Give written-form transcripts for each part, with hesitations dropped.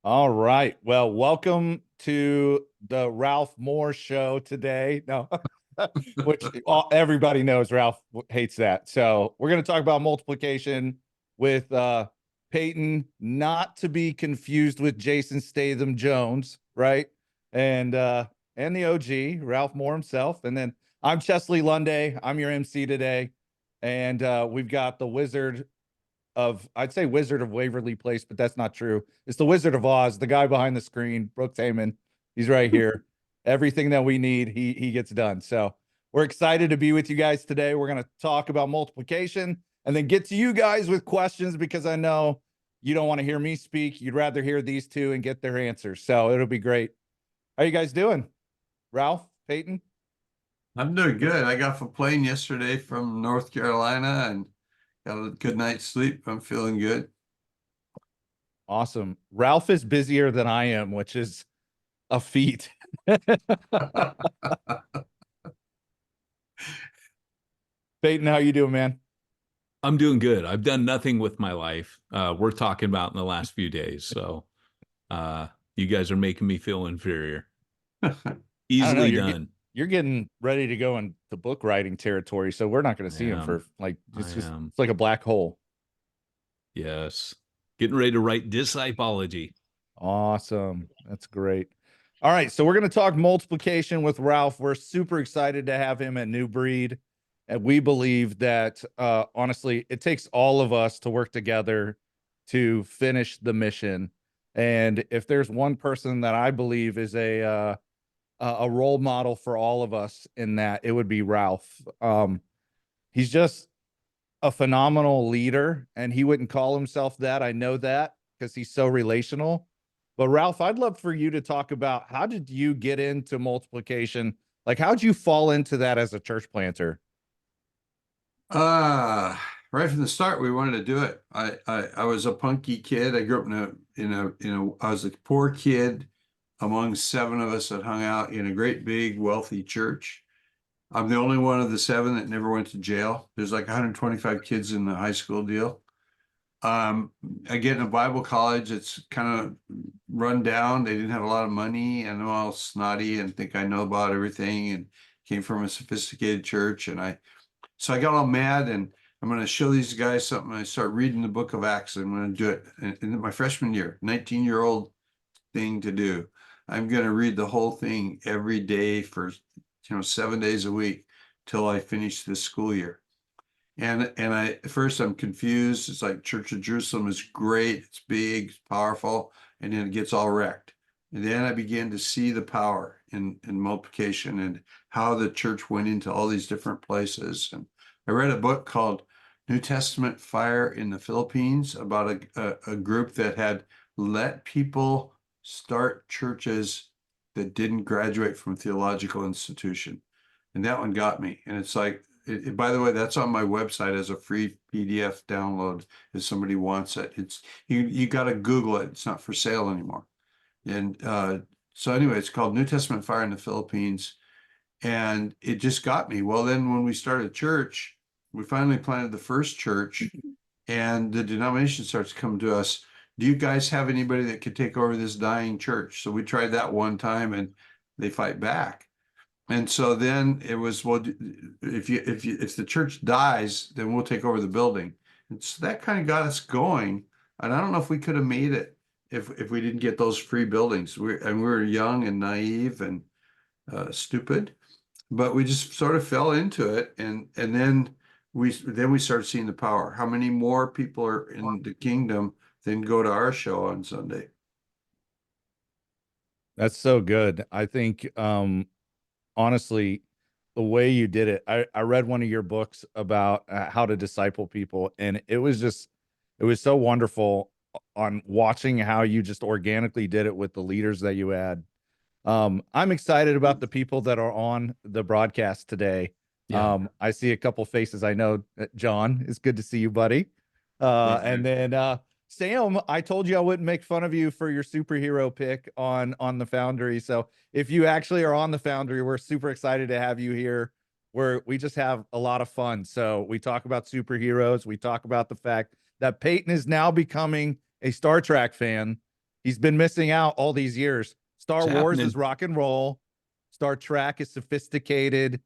All right. Well, welcome to the Ralph Moore show today. No, which everybody knows Ralph hates that. So we're going to talk about multiplication with Peyton, not to be confused with Jason Statham Jones, right? And the OG, Ralph Moore himself. And then I'm Chesley Lunday. I'm your MC today. And we've got the Wizard of I'd say Wizard of Waverly Place, but that's not true. It's the Wizard of Oz, the guy behind the screen, Brooks Heyman. He's right here. Everything that we need, he gets done. So we're excited to be with you guys today. We're going to talk about multiplication and then get to you guys with questions because I know you don't want to hear me speak. You'd rather hear these two and get their answers. So it'll be great. How you guys doing? Ralph, Peyton? I'm doing good. I got off a plane yesterday from North Carolina and got a good night's sleep. I'm feeling good. Awesome. Ralph is busier than I am, which is a feat. Peyton, how you doing, man? I'm doing good. I've done nothing with my life. We're talking about in the last few days. So you guys are making me feel inferior. I don't know. Easily done. You're getting ready to go into book writing territory, so we're not going to see him for it's like a black hole. Yes. Getting ready to write discipology. Awesome. That's great. All right, so we're going to talk multiplication with Ralph. We're super excited to have him at New Breed. And we believe that, honestly, it takes all of us to work together to finish the mission. And if there's one person that I believe is a role model for all of us in that, it would be Ralph. He's just a phenomenal leader, and he wouldn't call himself that. I know that because he's so relational. But Ralph, I'd love for you to talk about how did you get into multiplication? Like, how'd you fall into that as a church planter? Right from the start, we wanted to do it. I was a punky kid. I grew up I was a poor kid among seven of us that hung out in a great big wealthy church. I'm the only one of the seven that never went to jail. There's like 125 kids in the high school deal. I get in a Bible college. It's kind of run down. They didn't have a lot of money, and I'm all snotty and think I know about everything, and came from a sophisticated church. So I got all mad, and I'm going to show these guys something. I start reading the book of Acts. I'm going to do it in my freshman year, 19-year-old thing to do. I'm going to read the whole thing every day for 7 days a week till I finish this school year. And at first I'm confused. It's like Church of Jerusalem is great, it's big, it's powerful, and then it gets all wrecked. And then I began to see the power in multiplication and how the church went into all these different places. And I read a book called New Testament Fire in the Philippines about a group that had let people start churches that didn't graduate from a theological institution. And that one got me. And it's like, by the way, that's on my website as a free PDF download if somebody wants it. It's you got to Google it. It's not for sale anymore. And so anyway, it's called New Testament Fire in the Philippines. And it just got me. Well, then when we started church, we finally planted the first church, and the denomination starts to come to us. Do you guys have anybody that could take over this dying church? So we tried that one time, and they fight back. And so then it was, well, if the church dies, then we'll take over the building. And so that kind of got us going. And I don't know if we could have made it if we didn't get those free buildings. We were young and naive and stupid, but we just sort of fell into it. And then we started seeing the power. How many more people are in the kingdom than go to our show on Sunday? That's so good. I think honestly, the way you did it, I read one of your books about how to disciple people, and it was so wonderful on watching how you just organically did it with the leaders that you had. I'm excited about the people that are on the broadcast today. Yeah. I see a couple faces. I know John, it's good to see you, buddy. And then Sam, I told you I wouldn't make fun of you for your superhero pick on the Foundry. So if you actually are on the Foundry, we're super excited to have you here. We just have a lot of fun. So we talk about superheroes. We talk about the fact that Peyton is now becoming a Star Trek fan. He's been missing out all these years. Star It's Wars happening. is rock and roll. Star Trek is sophisticated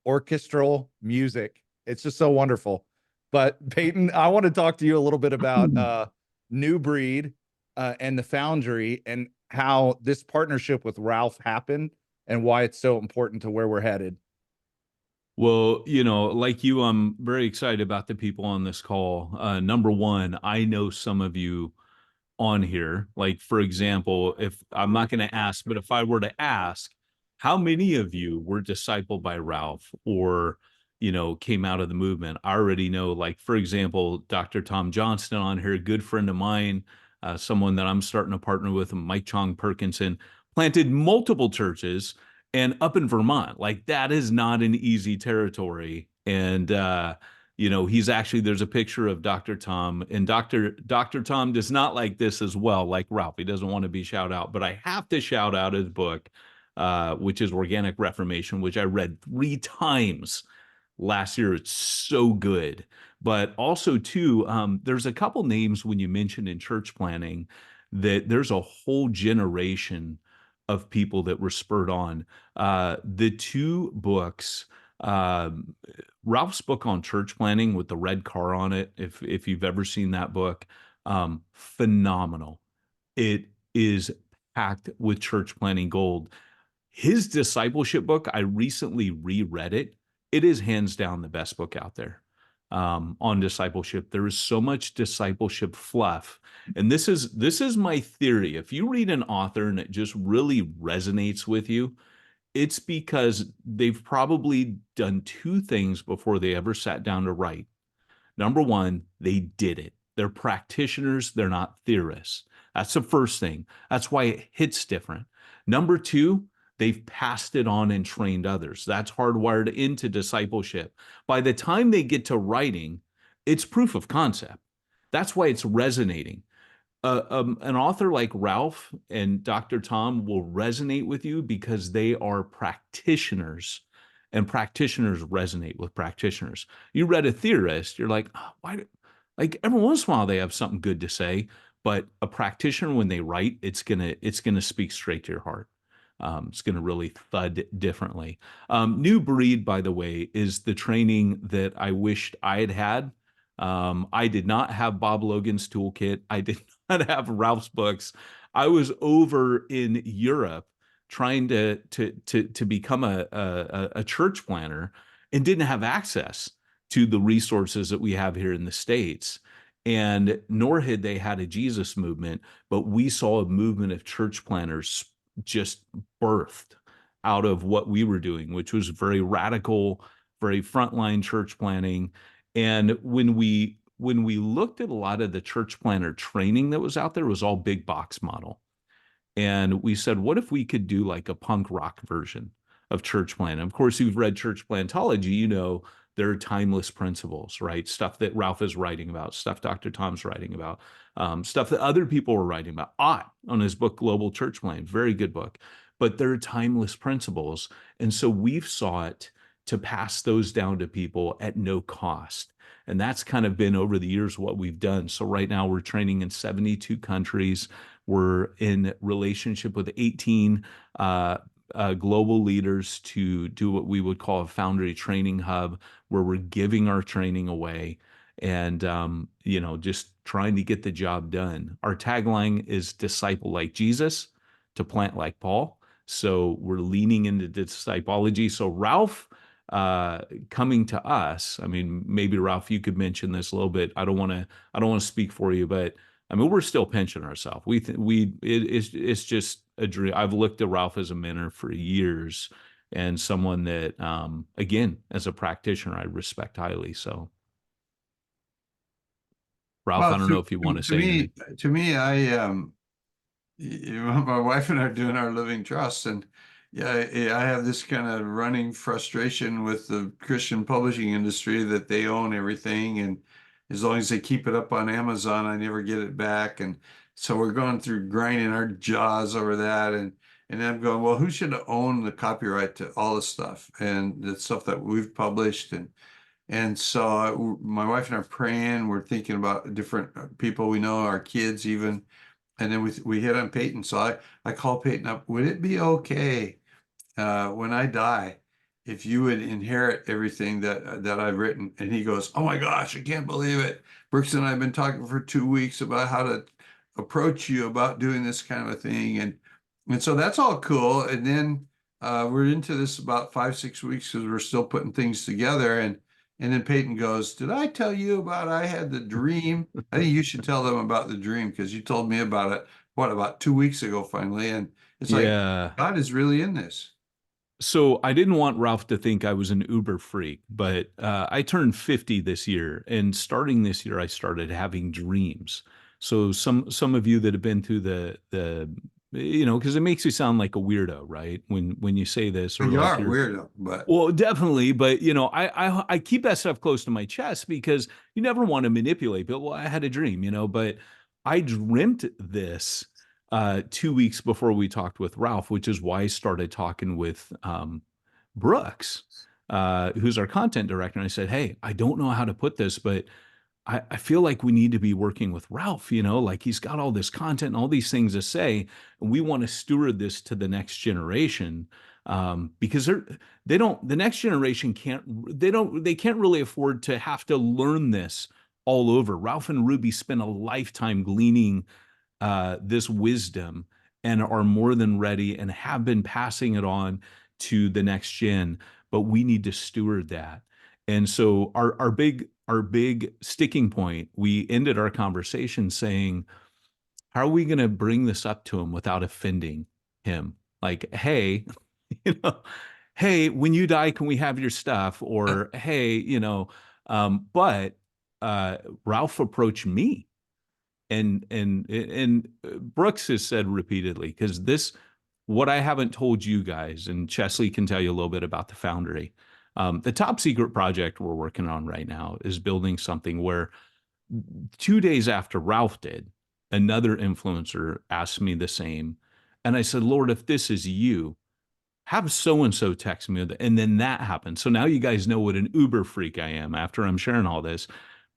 orchestral music. It's just so wonderful. But Peyton, I want to talk to you a little bit about New Breed and the Foundry and how this partnership with Ralph happened and why it's so important to where we're headed. Well, like you, I'm very excited about the people on this call. Number one, I know some of you on here. Like, for example, if I'm not going to ask, but if I were to ask, how many of you were discipled by Ralph or, came out of the movement? I already know, like, for example, Dr. Tom Johnston on here, a good friend of mine, someone that I'm starting to partner with, Mike Chong Perkinson, planted multiple churches and up in Vermont. Like, that is not an easy territory. And, he's actually, there's a picture of Dr. Tom, and Dr. Tom does not like this as well, like Ralph. He doesn't want to be shout out, but I have to shout out his book, which is Organic Reformation, which I read 3 times last year. It's so good. But also too, there's a couple names when you mentioned in church planning that there's a whole generation of people that were spurred on. The 2 books, Ralph's book on church planning with the red car on it, if you've ever seen that book, phenomenal. It is packed with church planning gold. His discipleship book, I recently reread it. It is hands down the best book out there on discipleship. There is so much discipleship fluff. And this is my theory. If you read an author and it just really resonates with you, it's because they've probably done 2 things before they ever sat down to write. Number one, they did it. They're practitioners. They're not theorists. That's the first thing. That's why it hits different. Number 2, they've passed it on and trained others. That's hardwired into discipleship. By the time they get to writing, it's proof of concept. That's why it's resonating. An author like Ralph and Dr. Tom will resonate with you because they are practitioners, and practitioners resonate with practitioners. You read a theorist, you're like, oh, why? Like, every once in a while they have something good to say, but a practitioner, when they write, it's gonna speak straight to your heart. It's going to really thud differently. New Breed, by the way, is the training that I wished I had had. I did not have Bob Logan's toolkit. I did not have Ralph's books. I was over in Europe trying to become a church planner and didn't have access to the resources that we have here in the States. And nor had they had a Jesus movement, but we saw a movement of church planners just birthed out of what we were doing, which was very radical, very frontline church planning. And when we looked at a lot of the church planner training that was out there, it was all big box model. And we said, what if we could do like a punk rock version of church plan? Of course, you've read church plantology, there are timeless principles, right? Stuff that Ralph is writing about, stuff Dr. Tom's writing about, stuff that other people were writing about. Ott on his book, Global Church Plan, very good book. But there are timeless principles. And so we've sought to pass those down to people at no cost. And that's kind of been over the years what we've done. So right now we're training in 72 countries. We're in relationship with 18 global leaders to do what we would call a Foundry training hub, where we're giving our training away and, just trying to get the job done. Our tagline is disciple like Jesus to plant like Paul. So we're leaning into discipology. So Ralph coming to us, I mean, maybe Ralph, you could mention this a little bit. I don't want to speak for you, but I mean, we're still pinching ourselves. It's just a dream. I've looked at Ralph as a mentor for years, and someone that, again, as a practitioner, I respect highly. So, Ralph, Well, I don't know if you want to say anything. To me, my wife and I are doing our living trust, and yeah, I have this kind of running frustration with the Christian publishing industry that they own everything, and as long as they keep it up on Amazon, I never get it back, and so we're going through grinding our jaws over that, and I'm going, well, who should own the copyright to all the stuff and the stuff that we've published, and so my wife and I are praying. We're thinking about different people we know, our kids even. And then we hit on Peyton. So I called Peyton up. Would it be okay when I die if you would inherit everything that I've written? And he goes, "Oh my gosh, I can't believe it. Brooks and I have been talking for 2 weeks about how to approach you about doing this kind of a thing." And so that's all cool. And then we're into this about 5, 6 weeks because we're still putting things together. And then Peyton goes, "Did I tell you about I had the dream?" I think you should tell them about the dream because you told me about it, what, about 2 weeks ago finally. And it's like, Yeah. God is really in this. So I didn't want Ralph to think I was an Uber freak, but I turned 50 this year, and starting this year, I started having dreams. So some of you that have been through the because it makes you sound like a weirdo, right? When you say this, or You like are a you're weirdo, but well, definitely, but I keep that stuff close to my chest because you never want to manipulate people. Well, I had a dream, but I dreamt this 2 weeks before we talked with Ralph, which is why I started talking with Brooks, who's our content director. And I said, "Hey, I don't know how to put this, but I feel like we need to be working with Ralph, like he's got all this content and all these things to say, and we want to steward this to the next generation because the next generation they can't really afford to have to learn this all over. Ralph and Ruby spent a lifetime gleaning this wisdom and are more than ready and have been passing it on to the next gen, but we need to steward that. And so our big sticking point, we ended our conversation saying, how are we going to bring this up to him without offending him? Like, hey, you know, hey, when you die, can we have your stuff? Or hey, but Ralph approached me, and Brooks has said repeatedly, because what I haven't told you guys, and Chesley can tell you a little bit about the Foundry. The top secret project we're working on right now is building something where 2 days after Ralph did, another influencer asked me the same. And I said, Lord, if this is you, have so and so text me. And then that happened. So now you guys know what an Uber freak I am after I'm sharing all this.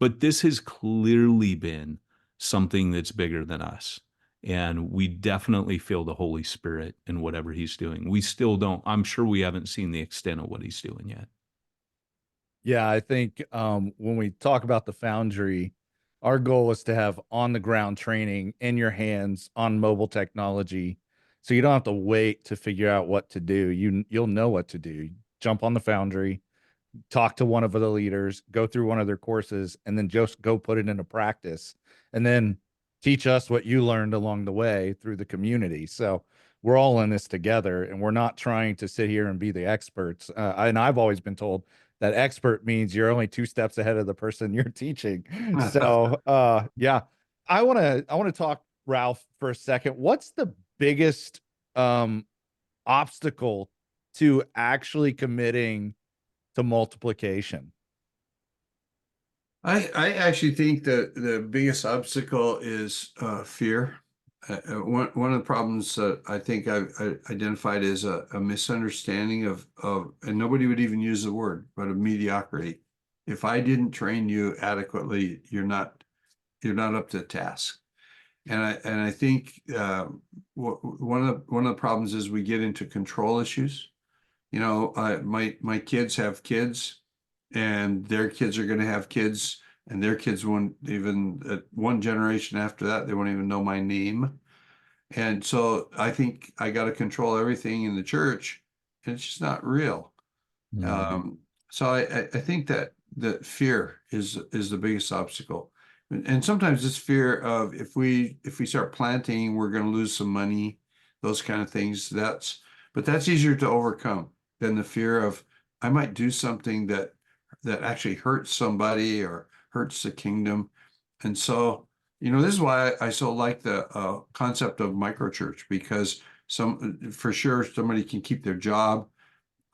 But this has clearly been something that's bigger than us. And we definitely feel the Holy Spirit in whatever he's doing. We still don't, I'm sure we haven't seen the extent of what he's doing yet. Yeah, I think when we talk about the Foundry, our goal is to have on the ground training in your hands on mobile technology. So you don't have to wait to figure out what to do. You'll know what to do. Jump on the Foundry, talk to one of the leaders, go through one of their courses, and then just go put it into practice. And then teach us what you learned along the way through the community. So we're all in this together, and we're not trying to sit here and be the experts. And I've always been told that expert means you're only 2 steps ahead of the person you're teaching. So yeah, I want to talk, Ralph, for a second. What's the biggest um obstacle to actually committing to multiplication? I actually think that the biggest obstacle is fear. One of the problems that I think I identified is a misunderstanding of, and nobody would even use the word, but of mediocrity. If I didn't train you adequately, you're not up to the task. And I think one of the problems is we get into control issues. My kids have kids, and their kids are going to have kids, and their kids won't even, one generation after that, they won't even know my name. And so I think I got to control everything in the church, and it's just not real. So I think that the fear is the biggest obstacle. And sometimes it's fear of if we start planting, we're going to lose some money, those kind of things. But that's easier to overcome than the fear of I might do something that actually hurts somebody or hurts the kingdom. And so, this is why I so like the concept of microchurch, because for sure somebody can keep their job,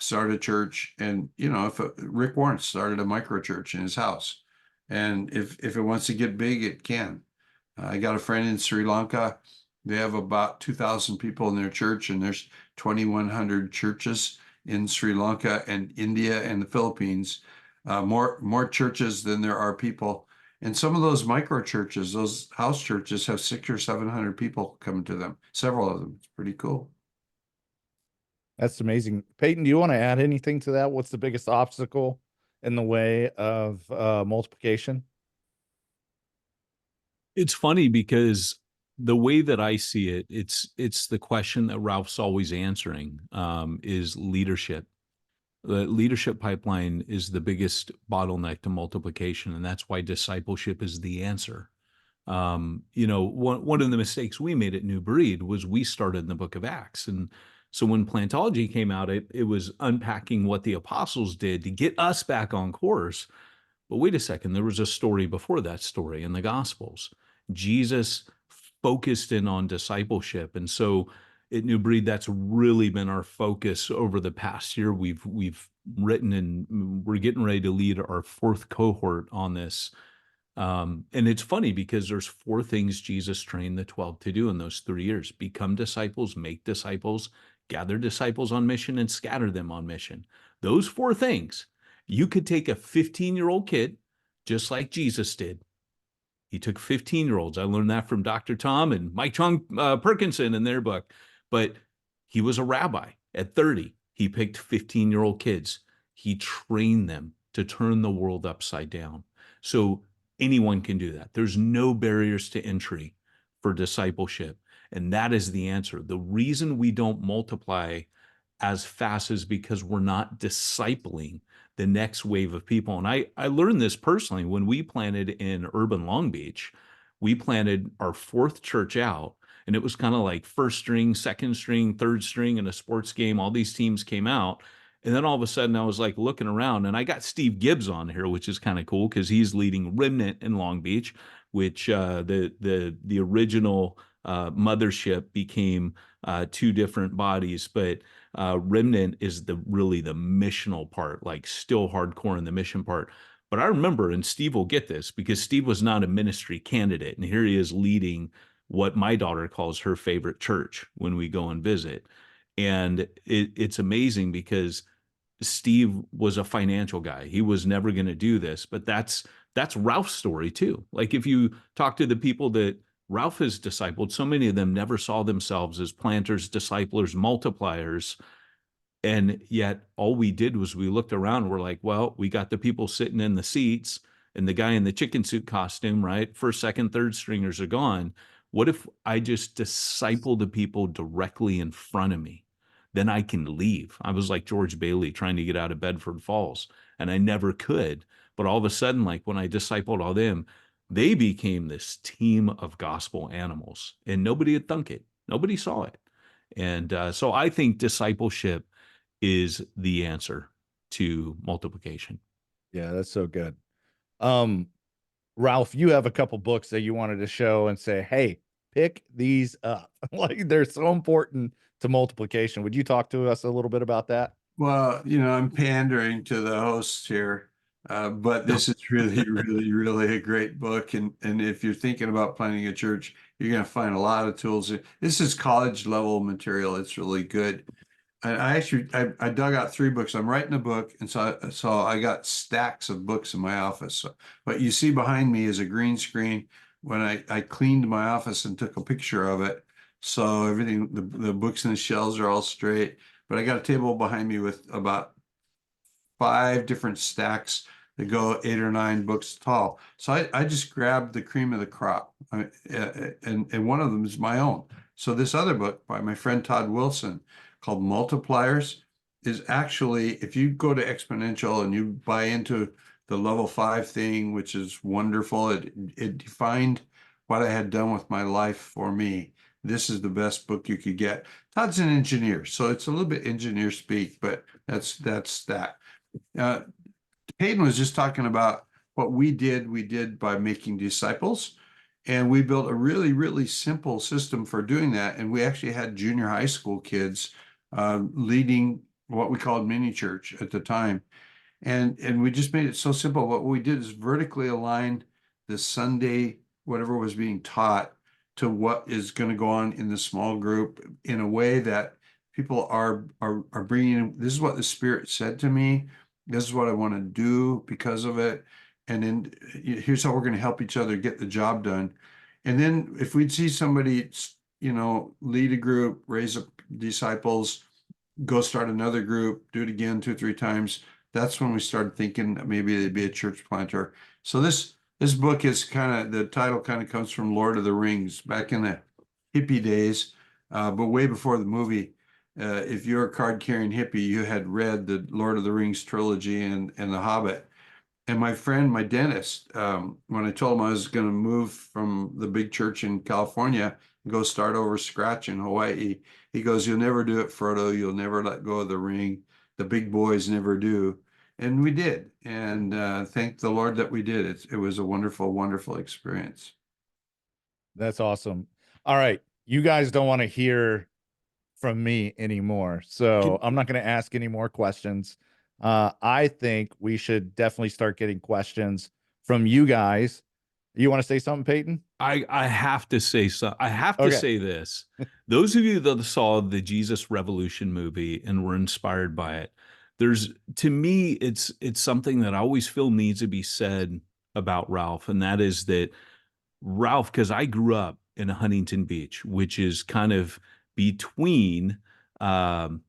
start a church, and if Rick Warren started a microchurch in his house, and if it wants to get big, it can. I got a friend in Sri Lanka. They have about 2,000 people in their church, and there's 2,100 churches in Sri Lanka and India and the Philippines. More churches than there are people. And some of those micro churches, those house churches, have 600 or 700 people coming to them. Several of them. It's pretty cool. That's amazing. Peyton, do you want to add anything to that? What's the biggest obstacle in the way of multiplication? It's funny because the way that I see it, it's the question that Ralph's always answering, is leadership. The leadership pipeline is the biggest bottleneck to multiplication, and that's why discipleship is the answer. One of the mistakes we made at New Breed was we started in the book of Acts. And so when plantology came out, it was unpacking what the apostles did to get us back on course. But wait a second, there was a story before that story in the Gospels. Jesus focused in on discipleship. And so at New Breed, that's really been our focus over the past year. We've written and we're getting ready to lead our 4th cohort on this. And it's funny because there's 4 things Jesus trained the 12 to do in those 3 years: become disciples, make disciples, gather disciples on mission, and scatter them on mission. Those 4 things. You could take a 15-year-old kid, just like Jesus did. He took 15-year-olds. I learned that from Dr. Tom and Mike Chung Perkinson in their book. But he was a rabbi. At 30, he picked 15-year-old kids. He trained them to turn the world upside down. So anyone can do that. There's no barriers to entry for discipleship. And that is the answer. The reason we don't multiply as fast is because we're not discipling the next wave of people. And I learned this personally when we planted in urban Long Beach. We planted our 4th church out, and it was kind of like first string, second string, third string in a sports game. All these teams came out. And then all of a sudden I was like looking around, and I got Steve Gibbs on here, which is kind of cool because he's leading Remnant in Long Beach, which the original mothership became 2 different bodies. But Remnant is really the missional part, like still hardcore in the mission part. But I remember, and Steve will get this because Steve was not a ministry candidate, and here he is leading what my daughter calls her favorite church when we go and visit. And it's amazing because Steve was a financial guy. He was never going to do this, but that's Ralph's story too. Like if you talk to the people that Ralph has discipled, so many of them never saw themselves as planters, disciplers, multipliers. And yet all we did was we looked around and we're like, well, we got the people sitting in the seats and the guy in the chicken suit costume, right? First, second, third stringers are gone. What if I just disciple the people directly in front of me? Then I can leave. I was like George Bailey trying to get out of Bedford Falls, and I never could. But all of a sudden, like when I discipled all them, they became this team of gospel animals, and nobody had thunk it. Nobody saw it. And so I think discipleship is the answer to multiplication. Yeah, that's so good. Ralph, you have a couple books that you wanted to show and say, hey, pick these up. Like they're so important to multiplication. Would you talk to us a little bit about that? Well, I'm pandering to the hosts here, but this is really, really, really a great book. And if you're thinking about planning a church, you're going to find a lot of tools. This is college level material. It's really good. And I dug out 3 books. I'm writing a book, and so I got stacks of books in my office. So what you see behind me is a green screen. When I cleaned my office and took a picture of it, so everything, the books and the shelves are all straight. But I got a table behind me with about 5 different stacks that go 8 or 9 books tall. So I just grabbed the cream of the crop, and one of them is my own. So this other book by my friend Todd Wilson called Multipliers is actually, if you go to Exponential and you buy into the level 5 thing, which is wonderful, it defined what I had done with my life for me. This is the best book you could get. Todd's an engineer, so it's a little bit engineer speak, but that's that. Peyton was just talking about what we did by making disciples. And we built a really, really simple system for doing that. And we actually had junior high school kids leading what we called mini church at the time. And we just made it so simple. What we did is vertically align the Sunday, whatever was being taught, to what is going to go on in the small group in a way that people are bringing in. This is what the Spirit said to me. This is what I want to do because of it. And then here's how we're going to help each other get the job done. And then if we'd see somebody, lead a group, raise up disciples, go start another group, do it again 2 or 3 times, that's when we started thinking that maybe they'd be a church planter. So this book is the title kind of comes from Lord of the Rings back in the hippie days, but way before the movie. If you're a card-carrying hippie, you had read the Lord of the Rings trilogy and The Hobbit. And my friend, my dentist, when I told him I was going to move from the big church in California and go start over scratch in Hawaii, he goes, "You'll never do it, Frodo. You'll never let go of the ring. The big boys never do." And we did. And thank the Lord that we did. It was a wonderful, wonderful experience. That's awesome. All right. You guys don't want to hear from me anymore. So I'm not going to ask any more questions. I think we should definitely start getting questions from you guys. You want to say something, Peyton? I have to say so. I have to Okay. say this. Those of you that saw the Jesus Revolution movie and were inspired by it, to me, it's something that I always feel needs to be said about Ralph, and that is that Ralph, because I grew up in Huntington Beach, which is kind of between where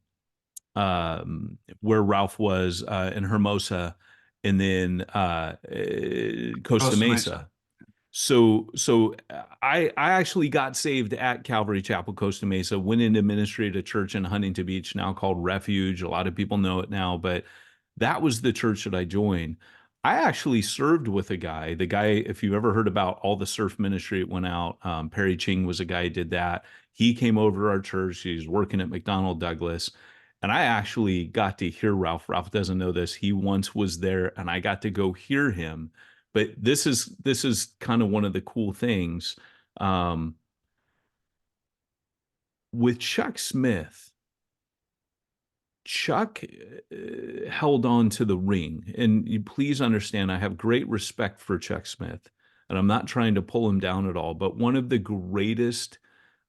Ralph was in Hermosa, and then Costa Mesa. So I actually got saved at Calvary Chapel, Costa Mesa, went into ministry at a church in Huntington Beach, now called Refuge. A lot of people know it now, but that was the church that I joined. I actually served with the guy, if you've ever heard about all the surf ministry, it went out. Perry Ching was a guy who did that. He came over to our church. He's working at McDonnell Douglas. And I actually got to hear Ralph. Ralph doesn't know this. He once was there, and I got to go hear him. But this is kind of one of the cool things. With Chuck Smith, Chuck held on to the ring. And you please understand, I have great respect for Chuck Smith, and I'm not trying to pull him down at all. But one of the greatest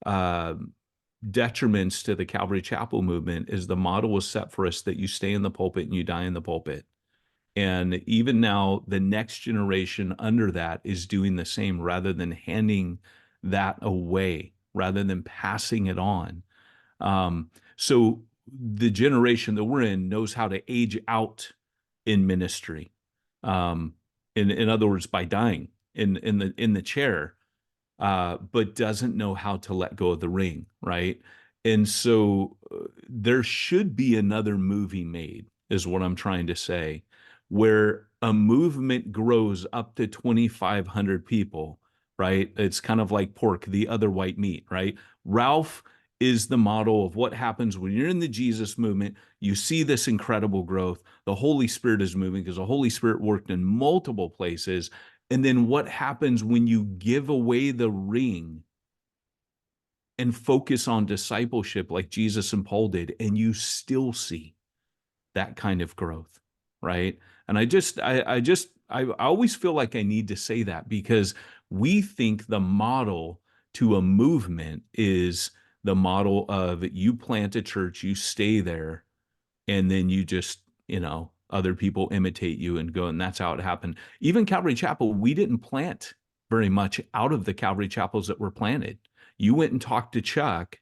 detriments to the Calvary Chapel movement is the model was set for us that you stay in the pulpit and you die in the pulpit. And even now, the next generation under that is doing the same rather than handing that away, rather than passing it on. So the generation that we're in knows how to age out in ministry. In other words, by dying in the chair, but doesn't know how to let go of the ring, right? And so there should be another movie made, is what I'm trying to say, where a movement grows up to 2,500 people, right? It's kind of like pork, the other white meat, right? Ralph is the model of what happens when you're in the Jesus movement. You see this incredible growth. The Holy Spirit is moving because the Holy Spirit worked in multiple places. And then what happens when you give away the ring and focus on discipleship like Jesus and Paul did, and you still see that kind of growth, right? And I always feel like I need to say that, because we think the model to a movement is the model of you plant a church, you stay there, and then you just, other people imitate you and go, and that's how it happened. Even Calvary Chapel, we didn't plant very much out of the Calvary Chapels that were planted. You went and talked to Chuck,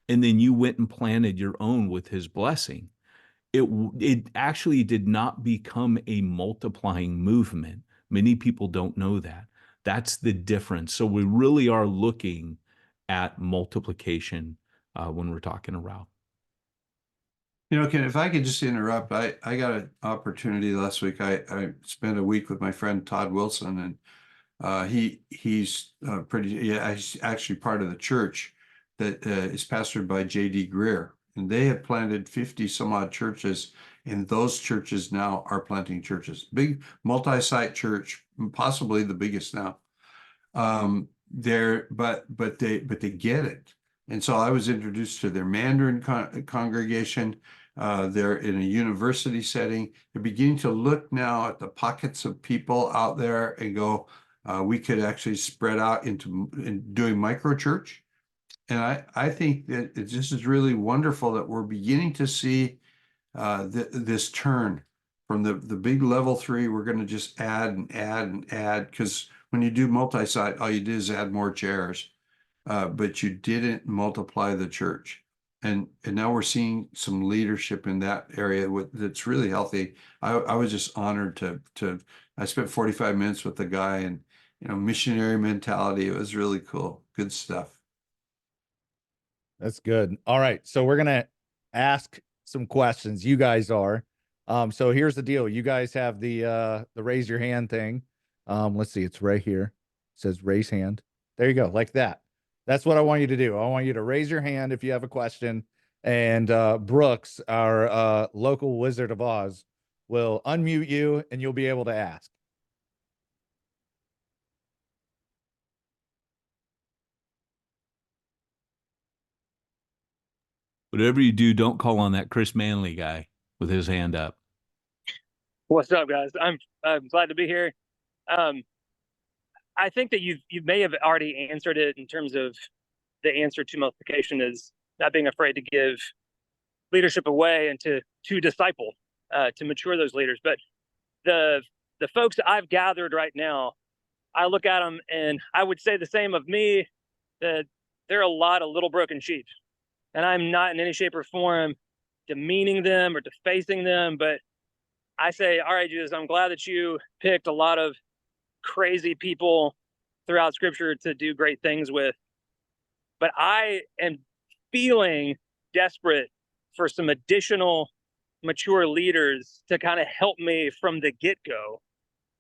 and then you went and planted your own with his blessing. It actually did not become a multiplying movement. Many people don't know that. That's the difference. So we really are looking at multiplication when we're talking around. Ken, if I could just interrupt, I got an opportunity last week. I spent a week with my friend Todd Wilson, and he's he's actually part of the church that is pastored by J.D. Greer, and they have planted 50 some odd churches, and those churches now are planting churches. Big multi-site church, possibly the biggest now. But they get it. And so I was introduced to their Mandarin congregation. They're in a university setting. They're beginning to look now at the pockets of people out there and go, we could actually spread out into doing micro church. And I think that this is really wonderful that we're beginning to see this turn from the big level 3, we're going to just add and add and add, because when you do multi-site, all you do is add more chairs, but you didn't multiply the church. And now we're seeing some leadership in that area that's really healthy. I was just honored to I spent 45 minutes with the guy, and missionary mentality. It was really cool. Good stuff. That's good. All right. So we're gonna ask some questions. You guys are. So here's the deal. You guys have the raise your hand thing. Let's see, it's right here. It says raise hand. There you go, like that. That's what I want you to do. I want you to raise your hand if you have a question. And Brooks, our local Wizard of Oz, will unmute you and you'll be able to ask. Whatever you do, don't call on that Chris Manley guy with his hand up. What's up, guys? I'm glad to be here. I think that you may have already answered it in terms of the answer to multiplication is not being afraid to give leadership away and to disciple, to mature those leaders. But the folks that I've gathered right now, I look at them and I would say the same of me, that there are a lot of little broken sheep. And I'm not in any shape or form demeaning them or defacing them, but I say, all right, Jesus, I'm glad that you picked a lot of crazy people throughout Scripture to do great things with. But I am feeling desperate for some additional mature leaders to kind of help me from the get-go.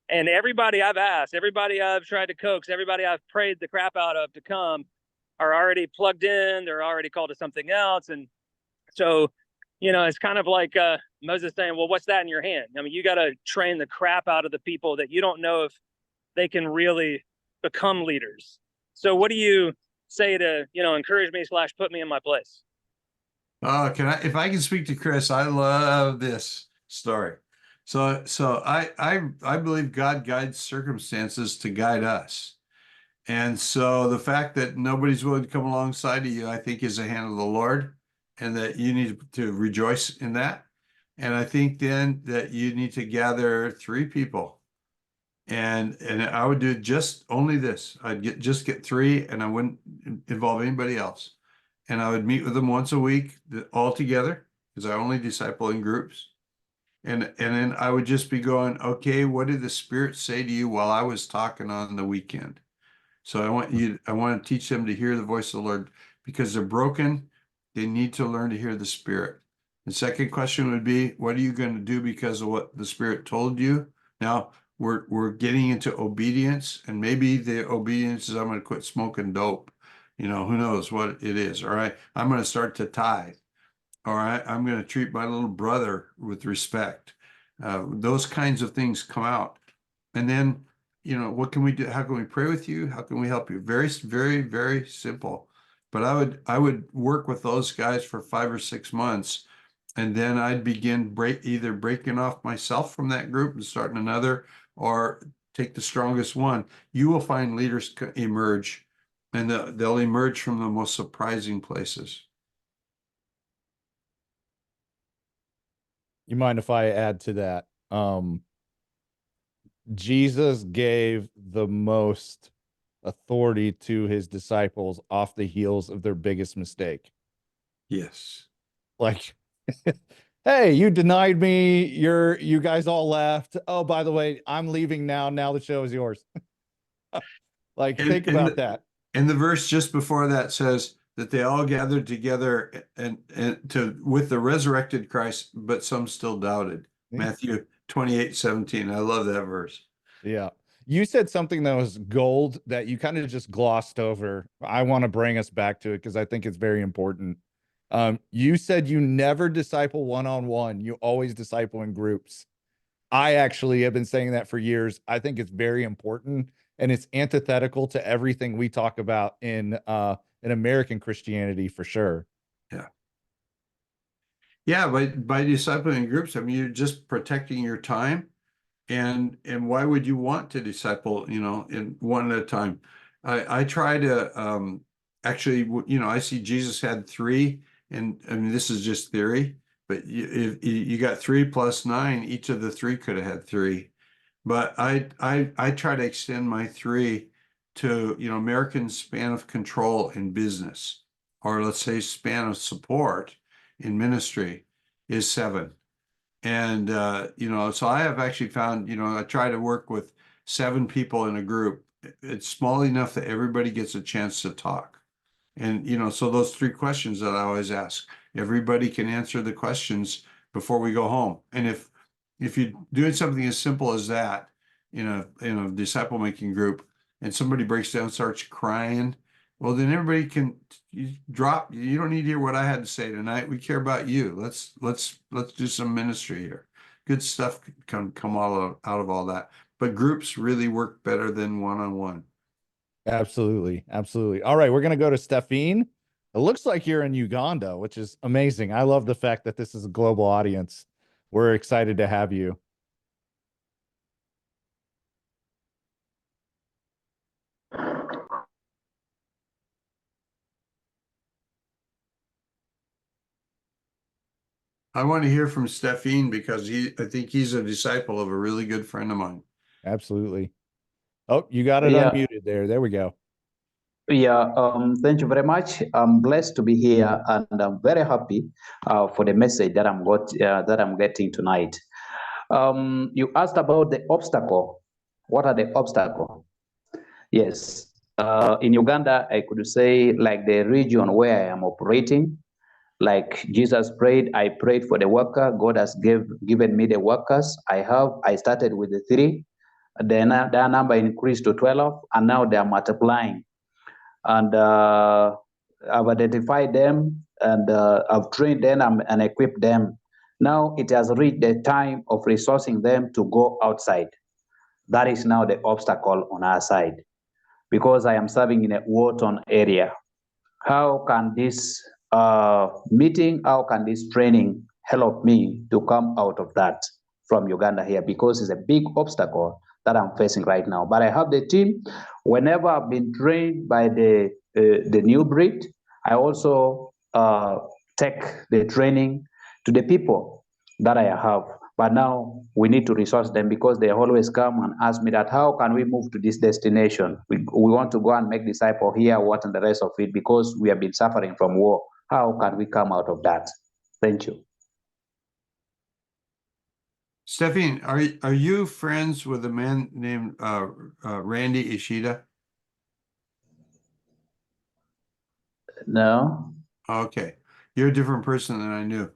And everybody I've asked, everybody I've tried to coax, everybody I've prayed the crap out of to come are already plugged in. They're already called to something else. And so, it's kind of like Moses saying, well, what's that in your hand? I mean, you got to train the crap out of the people that you don't know if they can really become leaders. So what do you say to, encourage me / put me in my place? If I can speak to Chris, I love this story. So I believe God guides circumstances to guide us. And so the fact that nobody's willing to come alongside of you, I think, is a hand of the Lord, and that you need to rejoice in that. And I think then that you need to gather 3 people. And I would do just only this. I'd just get 3, and I wouldn't involve anybody else. And I would meet with them once a week, all together, because I only disciple in groups. And then I would just be going, okay, what did the Spirit say to you while I was talking on the weekend? So I want to teach them to hear the voice of the Lord, because they're broken. They need to learn to hear the Spirit. The second question would be, what are you going to do because of what the Spirit told you? Now we're getting into obedience, and maybe the obedience is I'm going to quit smoking dope. Who knows what it is. All right. I'm going to start to tithe. All right. I'm going to treat my little brother with respect. Those kinds of things come out. And then, what can we do? How can we pray with you? How can we help you? Very, very, very simple. But I would work with those guys for 5 or 6 months, and then I'd begin either breaking off myself from that group and starting another, or take the strongest one. You will find leaders emerge, and they'll emerge from the most surprising places. You mind if I add to that? Jesus gave the most authority to his disciples off the heels of their biggest mistake. Yes. Like, hey, you denied me. You guys all left. Oh, by the way, I'm leaving now. Now the show is yours. Think about that. And the verse just before that says that they all gathered together and with the resurrected Christ, but some still doubted. Matthew 28:17. I love that verse. Yeah. You said something that was gold that you kind of just glossed over. I want to bring us back to it because I think it's very important. You said you never disciple one-on-one. You always disciple in groups. I actually have been saying that for years. I think it's very important, and it's antithetical to everything we talk about in American Christianity for sure. Yeah. Yeah, by discipling groups, I mean, you're just protecting your time. And why would you want to disciple, in one at a time? I try to actually, I see Jesus had 3, and I mean, this is just theory, but if you got 3 plus 9, each of the 3 could have had 3. But I try to extend my 3 to, American span of control in business, or let's say span of support in ministry is 7. And, so I have actually found, I try to work with 7 people in a group. It's small enough that everybody gets a chance to talk. And, so those 3 questions that I always ask, everybody can answer the questions before we go home. And if you're doing something as simple as that in a disciple making group, and somebody breaks down, starts crying, well, then everybody can drop. You don't need to hear what I had to say tonight. We care about you. Let's do some ministry here. Good stuff can come out of all that. But groups really work better than one-on-one. Absolutely. Absolutely. All right. We're going to go to Stephine. It looks like you're in Uganda, which is amazing. I love the fact that this is a global audience. We're excited to have you. I want to hear from Stephine because I think he's a disciple of a really good friend of mine. Absolutely. Oh, you got it Yeah. unmuted there. There we go. Yeah, thank you very much. I'm blessed to be here, and I'm very happy for the message that I'm getting tonight. You asked about the obstacle. What are the obstacles? Yes, in Uganda, I could say like the region where I am operating. Like Jesus prayed, I prayed for the worker. God has given me the workers. I started with the 3, then their number increased to 12, and now they are multiplying. And I've identified them, and I've trained them and equipped them. Now it has reached the time of resourcing them to go outside. That is now the obstacle on our side, because I am serving in a war-torn area. How can this meeting, how can this training help me to come out of that from Uganda here? Because it's a big obstacle that I'm facing right now. But I have the team. Whenever I've been trained by the new breed, I also take the training to the people that I have. But now we need to resource them, because they always come and ask me that, how can we move to this destination? We want to go and make disciple here, what and the rest of it, because we have been suffering from war. How can we come out of that? Thank you. Stephanie, are you friends with a man named Randy Ishida? No. Okay, you're a different person than I knew.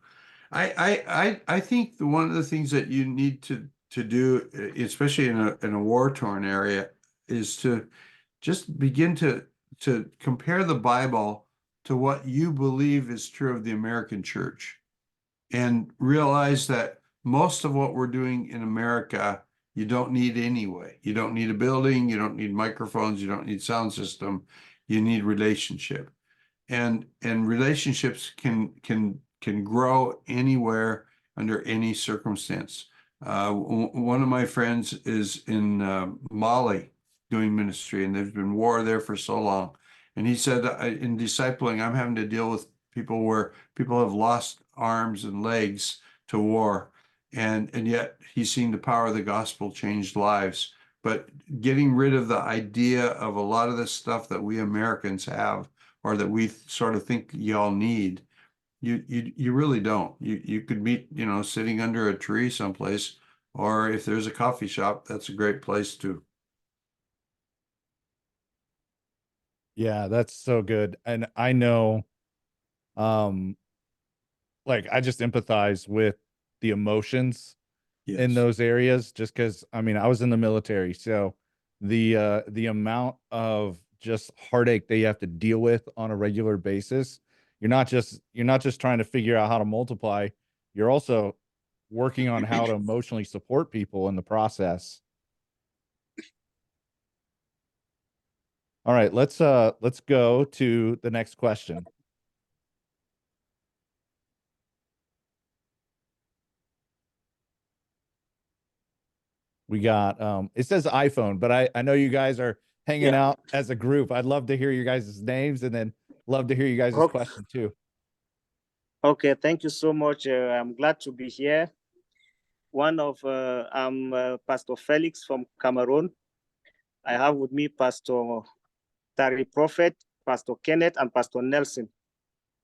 I think one of the things that you need to do, especially in a war-torn area, is to just begin to compare the Bible to what you believe is true of the American church, and realize that most of what we're doing in America, you don't need anyway. You don't need a building, you don't need microphones, you don't need sound system, you need relationship. And relationships can grow anywhere under any circumstance. One of my friends is in Mali doing ministry, and there's been war there for so long. And he said, in discipling, I'm having to deal with people where people have lost arms and legs to war. And yet he's seen the power of the gospel change lives. But getting rid of the idea of a lot of the stuff that we Americans have, or that we sort of think y'all need, you really don't. You could meet, sitting under a tree someplace, or if there's a coffee shop, that's a great place too. Yeah, that's so good. And I know, like, I just empathize with the emotions in Yes. those areas, just because, I mean, I was in the military, so the amount of just heartache that you have to deal with on a regular basis, you're not just trying to figure out how to multiply, you're also working on how to emotionally support people in the process. All right, let's go to the next question. We got it says iPhone, but I know you guys are hanging out as a group. I'd love to hear you guys' names, and then love to hear you guys' Okay. question too. Okay, thank you so much. I'm glad to be here. I'm Pastor Felix from Cameroon. I have with me Pastor Tari Prophet, Pastor Kenneth, and Pastor Nelson.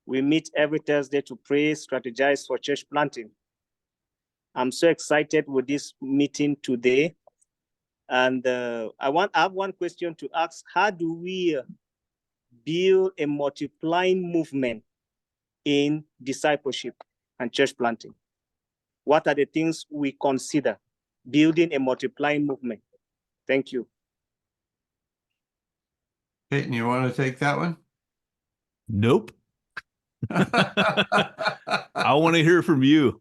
We meet every Thursday to pray, strategize for church planting. I'm so excited with this meeting today. And I have one question to ask. How do we build a multiplying movement in discipleship and church planting? What are the things we consider building a multiplying movement? Thank you. Peyton, you want to take that one? Nope. I want to hear from you.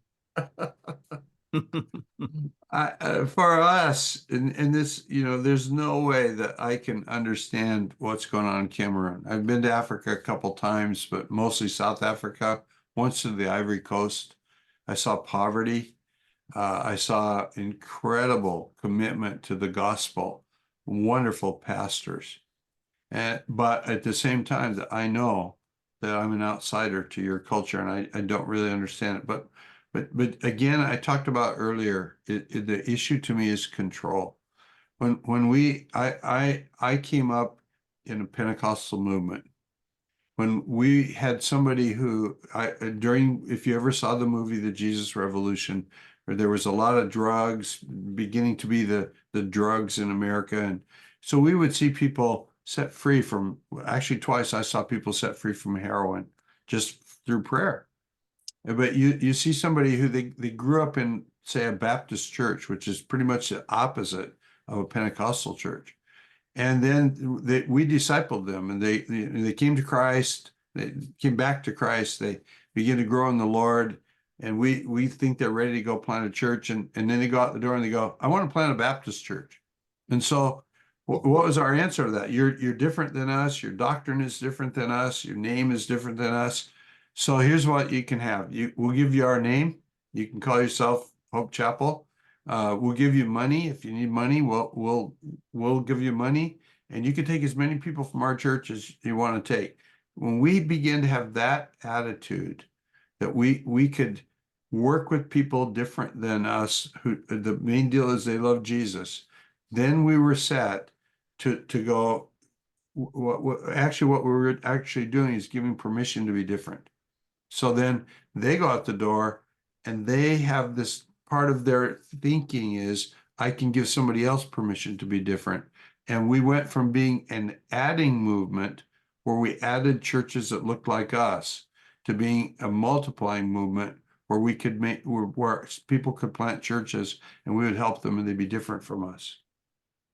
For us, in this, there's no way that I can understand what's going on in Cameroon. I've been to Africa a couple times, but mostly South Africa, once to the Ivory Coast. I saw poverty. I saw incredible commitment to the gospel, wonderful pastors. But at the same time, that I know that I'm an outsider to your culture and I don't really understand it. But again, I talked about earlier, the issue to me is control. I came up in a Pentecostal movement. When we had somebody who if you ever saw the movie The Jesus Revolution, where there was a lot of drugs beginning to be the drugs in America. And so we would see people set free from, actually twice I saw people set free from heroin just through prayer. But you see somebody who they grew up in, say, a Baptist church, which is pretty much the opposite of a Pentecostal church. And then we discipled them, and they came to Christ. They came back to Christ. They began to grow in the Lord, and we think they're ready to go plant a church. And then they go out the door and they go, "I want to plant a Baptist church." And so, what was our answer to that? You're different than us. Your doctrine is different than us. Your name is different than us. So here's what you can have. We'll give you our name. You can call yourself Hope Chapel. We'll give you money. If you need money, we'll give you money, and you can take as many people from our church as you want to take. When we begin to have that attitude, that we could work with people different than us, who the main deal is they love Jesus, then we were set to go. What we were actually doing is giving permission to be different. So then they go out the door, and they have this part of their thinking is, I can give somebody else permission to be different. And we went from being an adding movement where we added churches that looked like us to being a multiplying movement where we could where people could plant churches and we would help them and they'd be different from us.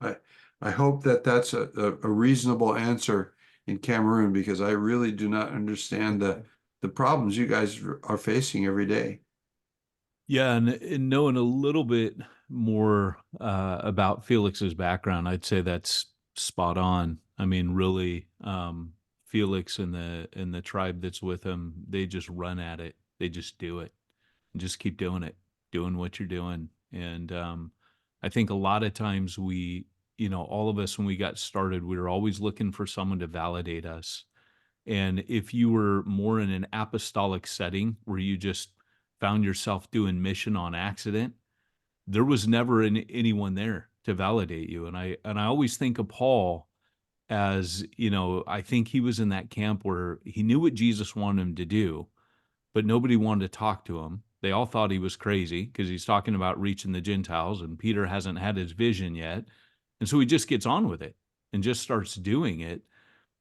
I hope that that's a reasonable answer in Cameroon, because I really do not understand the problems you guys are facing every day. Yeah, and knowing a little bit more about Felix's background, I'd say that's spot on. I mean, really, Felix and the tribe that's with him, they just run at it. They just do it, and just keep doing it, doing what you're doing. And I think a lot of times all of us, when we got started, we were always looking for someone to validate us. And if you were more in an apostolic setting where you just found yourself doing mission on accident, there was never anyone there to validate you. And I always think of Paul as, I think he was in that camp where he knew what Jesus wanted him to do, but nobody wanted to talk to him. They all thought he was crazy because he's talking about reaching the Gentiles, and Peter hasn't had his vision yet. And so he just gets on with it and just starts doing it.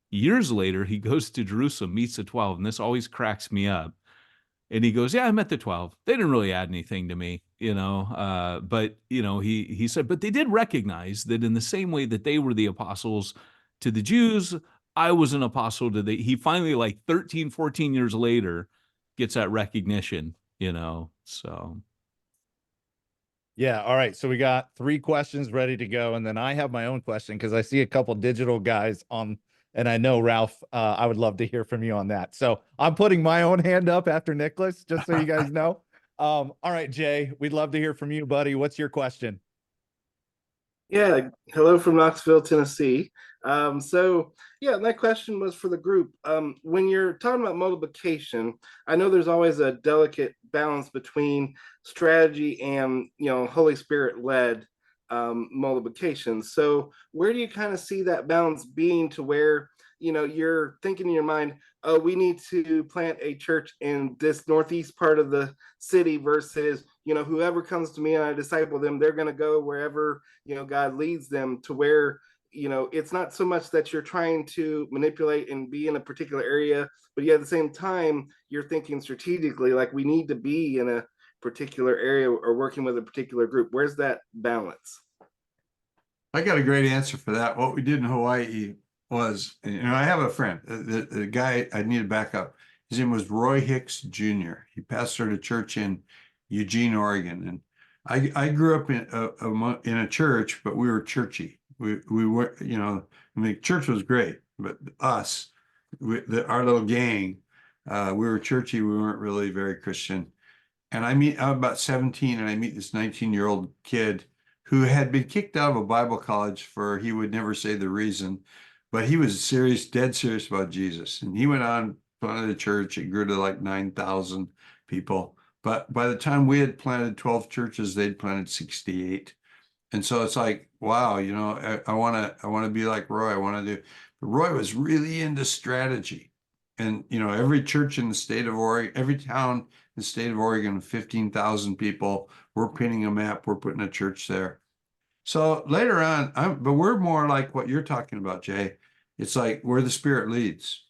Years later, he goes to Jerusalem, meets the 12, and this always cracks me up. And he goes, "Yeah, I met the 12. They didn't really add anything to me, but he said, but they did recognize that in the same way that they were the apostles to the Jews, I was an apostle to he finally, like 13, 14 years later, gets that recognition, so. Yeah. All right. So we got 3 questions ready to go. And then I have my own question because I see a couple digital guys on, and I know Ralph, I would love to hear from you on that. So I'm putting my own hand up after Nicholas, just so you guys know. All right, Jay, we'd love to hear from you, buddy. What's your question? Yeah, hello from Knoxville, Tennessee. So yeah, my question was for the group. When you're talking about multiplication, I know there's always a delicate balance between strategy and Holy Spirit led multiplication. So where do you kind of see that balance being to where you're thinking in your mind, oh, we need to plant a church in this northeast part of the city versus whoever comes to me and I disciple them, they're going to go wherever God leads them, to where it's not so much that you're trying to manipulate and be in a particular area, but yet at the same time you're thinking strategically, like we need to be in a particular area or working with a particular group. Where's that balance? I got a great answer for that. What we did in Hawaii was, I have a friend, the guy, I need to back up. His name was Roy Hicks Jr. He pastored a church in Eugene, Oregon. And I grew up in a church, but we were churchy. We were, church was great, but us, our little gang, we were churchy. We weren't really very Christian. And I'm about 17 and I meet this 19-year-old kid who had been kicked out of a Bible college for, he would never say the reason, but he was serious, dead serious about Jesus. And he went on, planted a church. It grew to like 9,000 people. But by the time we had planted 12 churches, they'd planted 68. And so it's like, wow, I want to be like Roy. I want to do. But Roy was really into strategy. And, every church in the state of Oregon, every town in the state of Oregon, 15,000 people, we're pinning a map, we're putting a church there. So later on, but we're more like what you're talking about, Jay. It's like where the Spirit leads.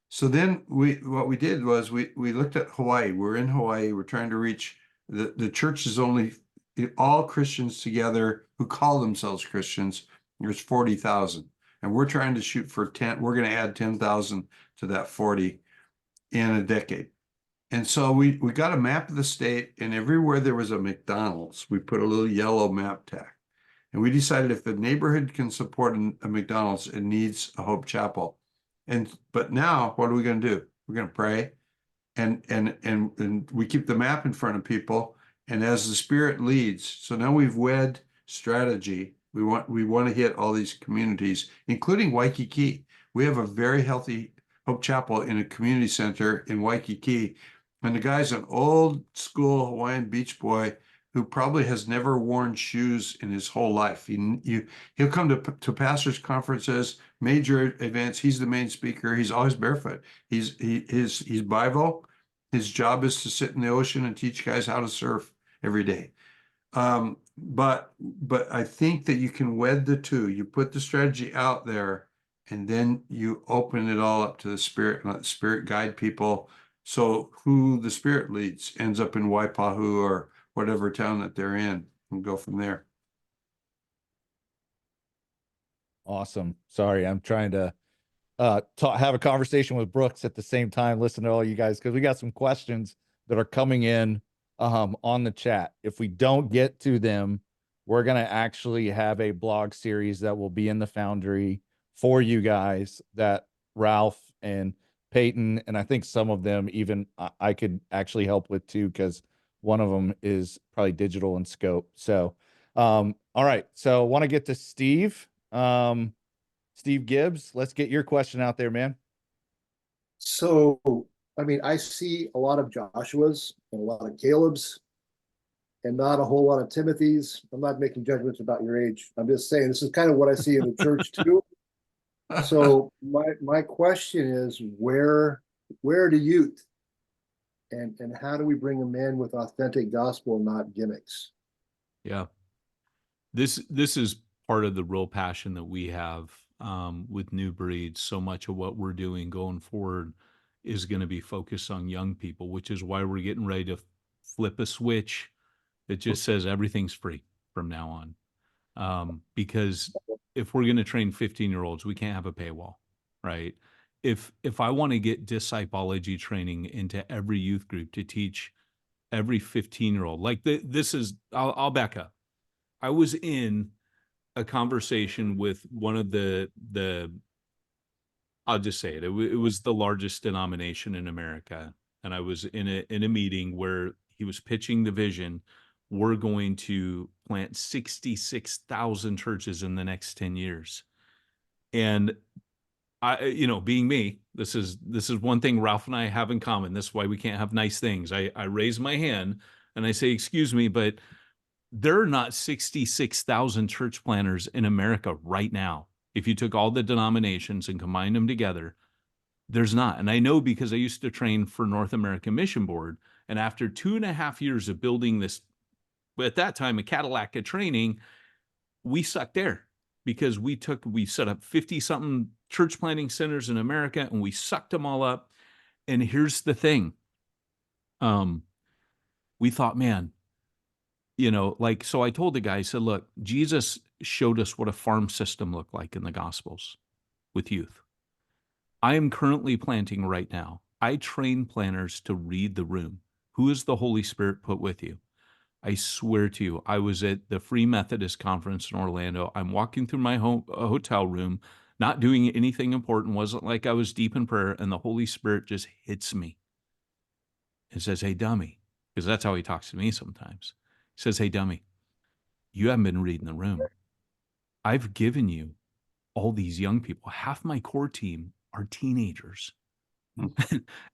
So then what we did was we looked at Hawaii. We're in Hawaii. We're trying to reach the church is only all Christians together who call themselves Christians. There's 40,000, and we're trying to shoot for 10. We're going to add 10,000 to that 40 in a decade. And so we got a map of the state, and everywhere there was a McDonald's, we put a little yellow map tag. And we decided if the neighborhood can support a McDonald's, it needs a Hope Chapel. But now what are we going to do? We're going to pray, and we keep the map in front of people, and as the Spirit leads. So now we've wed strategy. We want to hit all these communities, including Waikiki. We have a very healthy Hope Chapel in a community center in Waikiki, and the guy's an old school Hawaiian beach boy who probably has never worn shoes in his whole life. He'll come to pastors' conferences, major events. He's the main speaker. He's always barefoot. He's Bible. His job is to sit in the ocean and teach guys how to surf every day. But I think that you can wed the two. You put the strategy out there, and then you open it all up to the Spirit and let the Spirit guide people. So who the Spirit leads ends up in Waipahu or whatever town that they're in, and go from there. Awesome. Sorry, I'm trying to have a conversation with Brooks at the same time, listen to all you guys, because we got some questions that are coming in on the chat. If we don't get to them, we're going to actually have a blog series that will be in the Foundry for you guys that Ralph and Peyton, and I think some of them even I could actually help with too, because one of them is probably digital in scope. So, all right. So want to get to Steve. Steve Gibbs, let's get your question out there, man. So, I see a lot of Joshuas and a lot of Calebs and not a whole lot of Timothys. I'm not making judgments about your age. I'm just saying this is kind of what I see in the church too. So my question is, where are the youth? And how do we bring them in with authentic gospel, not gimmicks? Yeah. This is part of the real passion that we have with New Breed. So much of what we're doing going forward is going to be focused on young people, which is why we're getting ready to flip a switch that just says everything's free from now on. Because if we're going to train 15-year-olds, we can't have a paywall, right? If I want to get discipology training into every youth group to teach every 15-year-old, like this is, I'll back up. I was in a conversation with one of the I'll just say it. It was the largest denomination in America, and I was in a meeting where he was pitching the vision we're going to plant 66,000 churches in the next 10 years. And being me, this is one thing Ralph and I have in common. This is why we can't have nice things. I raise my hand and I say, excuse me, but there are not 66,000 church planners in America right now. If you took all the denominations and combined them together, there's not. And I know because I used to train for North American Mission Board. And after 2.5 years of building this, at that time, a Cadillac of training, we sucked there because we set up 50-something church planting centers in America and we sucked them all up. And here's the thing. We thought, man, so I told the guy, I said, look, Jesus showed us what a farm system looked like in the Gospels with youth. I am currently planting right now. I train planners to read the room. Who is the Holy Spirit put with you? I swear to you, I was at the Free Methodist Conference in Orlando. I'm walking through my hotel room, not doing anything important. Wasn't like I was deep in prayer, and the Holy Spirit just hits me and says, hey, dummy, because that's how he talks to me sometimes. He says, hey, dummy, you haven't been reading the room. I've given you all these young people. Half my core team are teenagers.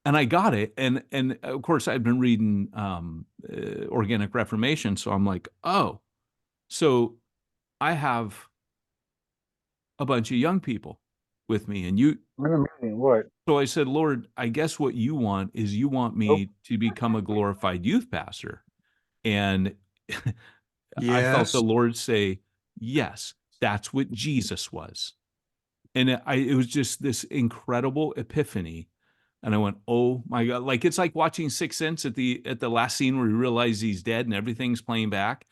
And I got it. And of course, I'd been reading Organic Reformation. So I'm like, oh, so I have a bunch of young people with me. And What? So I said, Lord, I guess what you want is you want me to become a glorified youth pastor. And I felt the Lord say, yes, that's what Jesus was. And it was just this incredible epiphany. And I went, oh my God, like it's like watching Sixth Sense at the last scene where you realize he's dead and everything's playing back.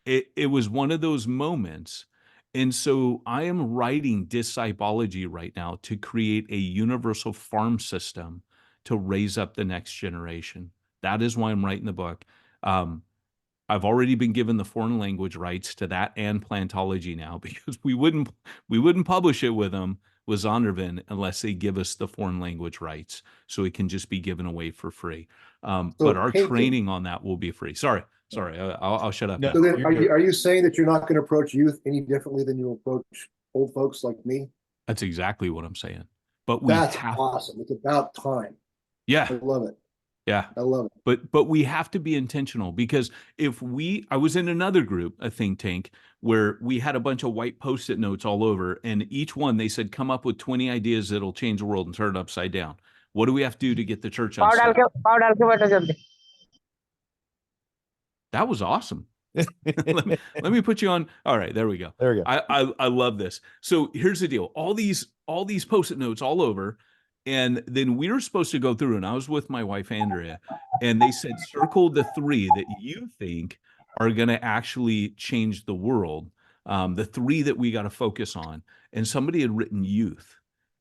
It was one of those moments. And so I am writing discipology right now to create a universal farm system to raise up the next generation. That is why I'm writing the book. I've already been given the foreign language rights to that and plantology now, because we wouldn't publish it with them with Zondervan unless they give us the foreign language rights, so it can just be given away for free. But our Peyton, training on that will be free. Sorry, I'll shut up. No, now. So then, you're good. are you saying that you're not going to approach youth any differently than you approach old folks like me? That's exactly what I'm saying. But That's awesome. It's about time. Yeah, I love it. yeah. I love it. But we have to be intentional, because I was in another group, a think tank, where we had a bunch of white Post-it notes all over, and each one they said, come up with 20 ideas that'll change the world and turn it upside down. What do we have to do to get the church unstuck? That was awesome. let me put you on. All right, there we go. There we go. I love this. So here's the deal. All these Post-it notes all over. And then we were supposed to go through, and I was with my wife, Andrea, and they said, circle the 3 that you think are going to actually change the world. The 3 that we got to focus on. And somebody had written youth.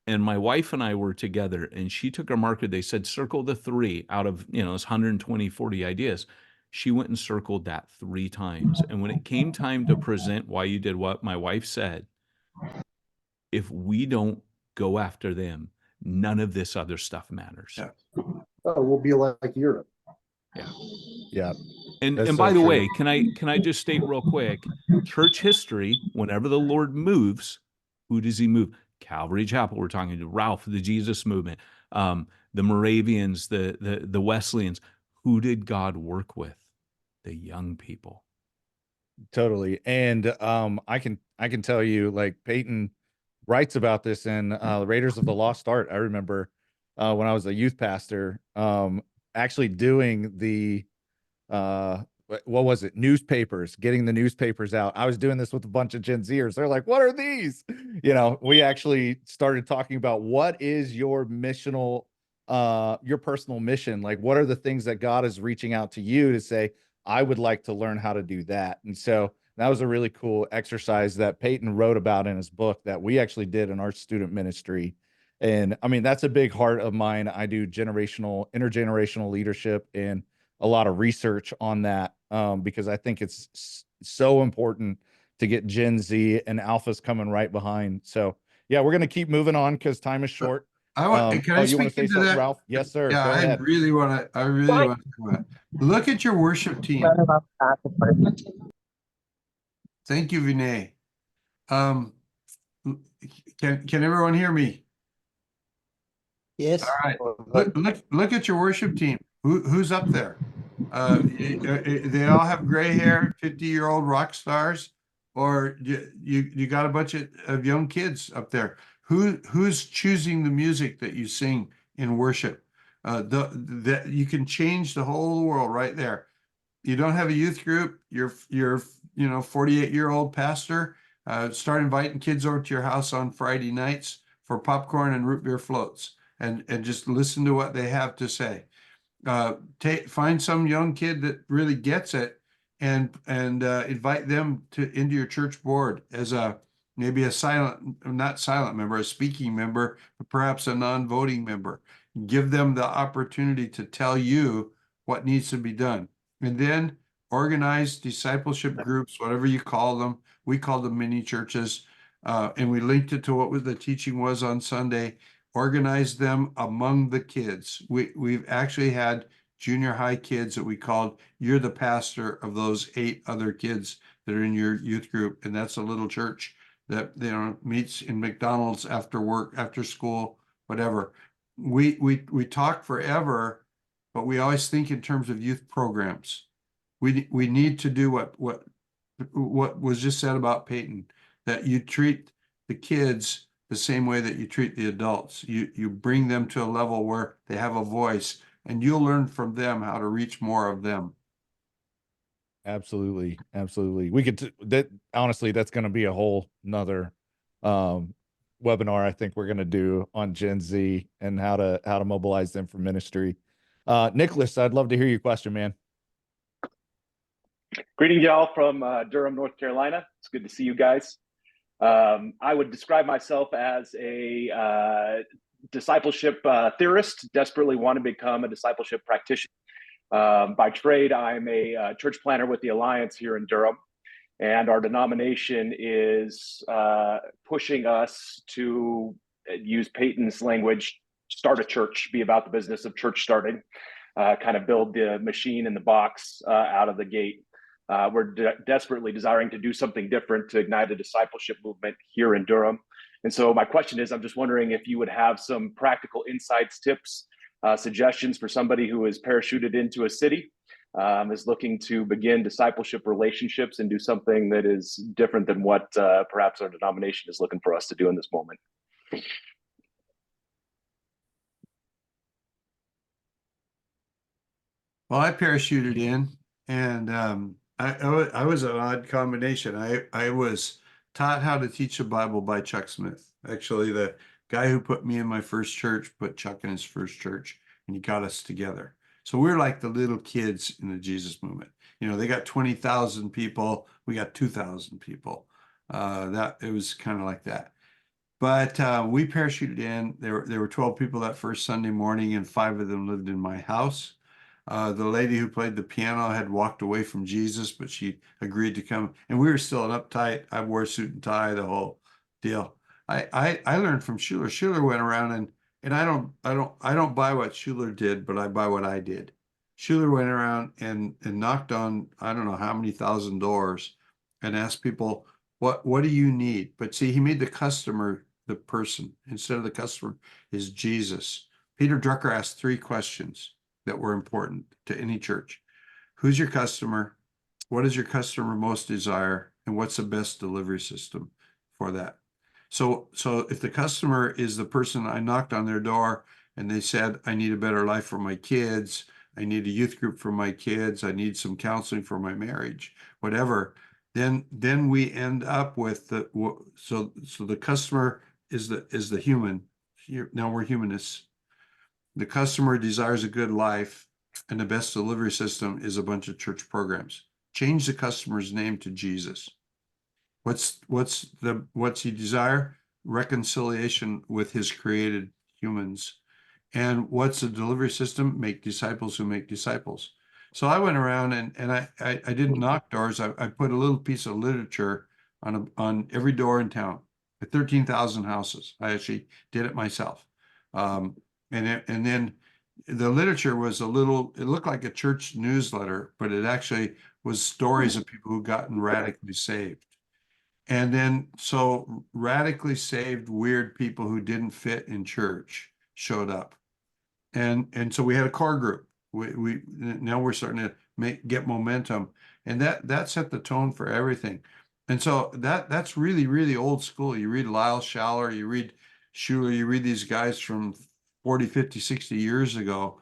And my wife and I were together, and she took a marker. They said, circle the 3 out of, it's 120, 40 ideas. She went and circled that 3 times. And when it came time to present why you did what, my wife said, if we don't go after them, none of this other stuff matters. Yeah. Oh, we'll be like Europe. Yeah. And That's by so the true. way, can I just state real quick, church history, whenever the Lord moves, who does he move? Calvary Chapel, we're talking to Ralph, the Jesus movement, the Moravians, the Wesleyans. Who did God work with? The young people. Totally. And I can tell you, like, Peyton writes about this in Raiders of the Lost Art. I remember when I was a youth pastor, actually doing the what was it? Newspapers, getting the newspapers out. I was doing this with a bunch of Gen Zers. They're like, what are these? We actually started talking about what is your missional, your personal mission? Like, what are the things that God is reaching out to you to say, I would like to learn how to do that. And so that was a really cool exercise that Peyton wrote about in his book that we actually did in our student ministry. And I mean, that's a big heart of mine. I do intergenerational leadership and a lot of research on that because I think it's so important to get Gen Z and Alphas coming right behind. So yeah, we're going to keep moving on because time is short. Can I you want to speak say into something, that? Ralph? Yes, sir. Yeah, Go I ahead. really want to, talk about it. Look at your worship team. Thank you, Vinay. Can everyone hear me? Yes. All right. Look at your worship team. Who's up there? They all have gray hair, 50-year-old rock stars, or you got a bunch of young kids up there. Who's choosing the music that you sing in worship? That you can change the whole world right there. You don't have a youth group, you're 48-year-old pastor, start inviting kids over to your house on Friday nights for popcorn and root beer floats, and just listen to what they have to say. Find some young kid that really gets it, and invite them into your church board as maybe not silent member, a speaking member, but perhaps a non-voting member. Give them the opportunity to tell you what needs to be done. And then organize discipleship groups, whatever you call them. We call them mini churches. And we linked it to what the teaching was on Sunday. Organize them among the kids. We've actually had junior high kids that we called, you're the pastor of those 8 other kids that are in your youth group. And that's a little church that meets in McDonald's after work, after school, whatever. We talk forever, but we always think in terms of youth programs. We need to do what was just said about Peyton, that you treat the kids the same way that you treat the adults. You bring them to a level where they have a voice, and you'll learn from them how to reach more of them. Absolutely. We could honestly, that's going to be a whole nother webinar I think we're going to do on Gen Z and how to mobilize them for ministry. Nicholas, I'd love to hear your question, man. Greetings, y'all, from Durham, North Carolina. It's good to see you guys. I would describe myself as a discipleship theorist, desperately want to become a discipleship practitioner. By trade, I'm a church planner with the Alliance here in Durham, and our denomination is pushing us to use Peyton's language, start a church, be about the business of church starting, kind of build the machine in the box out of the gate. We're desperately desiring to do something different to ignite a discipleship movement here in Durham. And so my question is, I'm just wondering if you would have some practical insights, tips, suggestions for somebody who is parachuted into a city, is looking to begin discipleship relationships and do something that is different than what perhaps our denomination is looking for us to do in this moment. Well, I parachuted in, and I was an odd combination. I was taught how to teach the Bible by Chuck Smith. Actually, the guy who put me in my first church put Chuck in his first church, and he got us together. So we're like the little kids in the Jesus movement. They got 20,000 people. We got 2,000 people. It was kind of like that. But we parachuted in. There were 12 people that first Sunday morning, and 5 of them lived in my house. The lady who played the piano had walked away from Jesus, but she agreed to come. And we were still an uptight. I wore a suit and tie, the whole deal. I learned from Schuler. Schuler went around and I don't buy what Schuler did, but I buy what I did. Schuler went around and knocked on, I don't know how many thousand doors, and asked people, what do you need? But see, he made the customer the person. Instead of the customer is Jesus. Peter Drucker asked 3 questions that were important to any church. Who's your customer? What does your customer most desire? And what's the best delivery system for that? So if the customer is the person, I knocked on their door and they said, I need a better life for my kids, I need a youth group for my kids, I need some counseling for my marriage, whatever, then we end up with so the customer is the human. Now we're humanists. The customer desires a good life, and the best delivery system is a bunch of church programs. Change the customer's name to Jesus. What's he desire? Reconciliation with his created humans. And what's the delivery system? Make disciples who make disciples. So I went around and I didn't knock doors. I put a little piece of literature on every door in town. At 13,000 houses. I actually did it myself. And then the literature was it looked like a church newsletter, but it actually was stories of people who gotten radically saved. And then so radically saved weird people who didn't fit in church showed up. And so we had a core group. We now we're starting to get momentum, and that set the tone for everything. And so that's really, really old school. You read Lyle Schaller, you read Schuler, you read these guys from 40, 50, 60 years ago,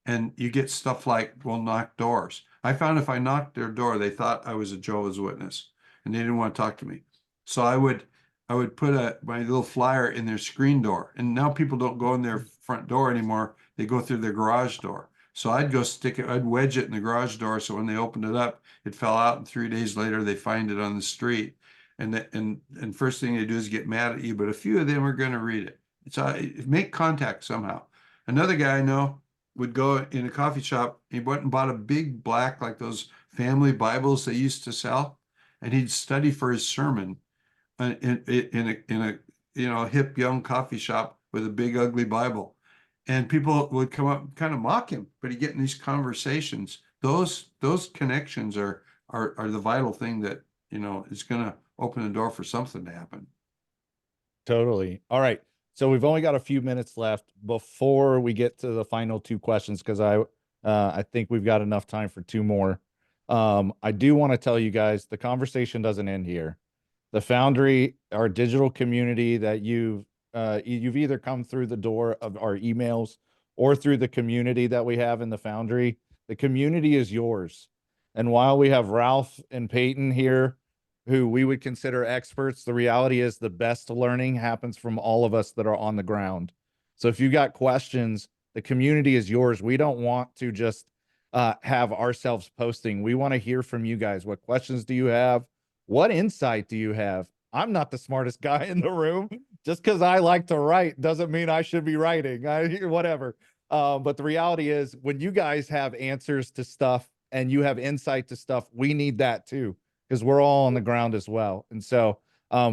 and you get stuff like, well, knock doors. I found if I knocked their door, they thought I was a Jehovah's Witness, and they didn't want to talk to me. So I would put my little flyer in their screen door, and now people don't go in their front door anymore. They go through their garage door. So I'd go stick it, I'd wedge it in the garage door. So when they opened it up, it fell out, and 3 days later they find it on the street. And first thing they do is get mad at you, but a few of them are going to read it. It's make contact somehow. Another guy I know would go in a coffee shop. He went and bought a big black, like those family Bibles they used to sell, and he'd study for his sermon in a hip young coffee shop with a big ugly Bible. And people would come up and kind of mock him, but he'd get in these conversations. Those connections are the vital thing that, is going to open the door for something to happen. Totally. All right. So we've only got a few minutes left before we get to the final two questions, because I think we've got enough time for two more. I do want to tell you guys, the conversation doesn't end here. The Foundry, our digital community that you've either come through the door of our emails or through the community that we have in the Foundry. The community is yours. And while we have Ralph and Peyton here, who we would consider experts, the reality is the best learning happens from all of us that are on the ground. So if you got questions, the community is yours. We don't want to just have ourselves posting. We want to hear from you guys. What questions do you have? What insight do you have? I'm not the smartest guy in the room. Just because I like to write doesn't mean I should be writing. Whatever. But the reality is, when you guys have answers to stuff and you have insight to stuff, we need that too, because we're all on the ground as well. And so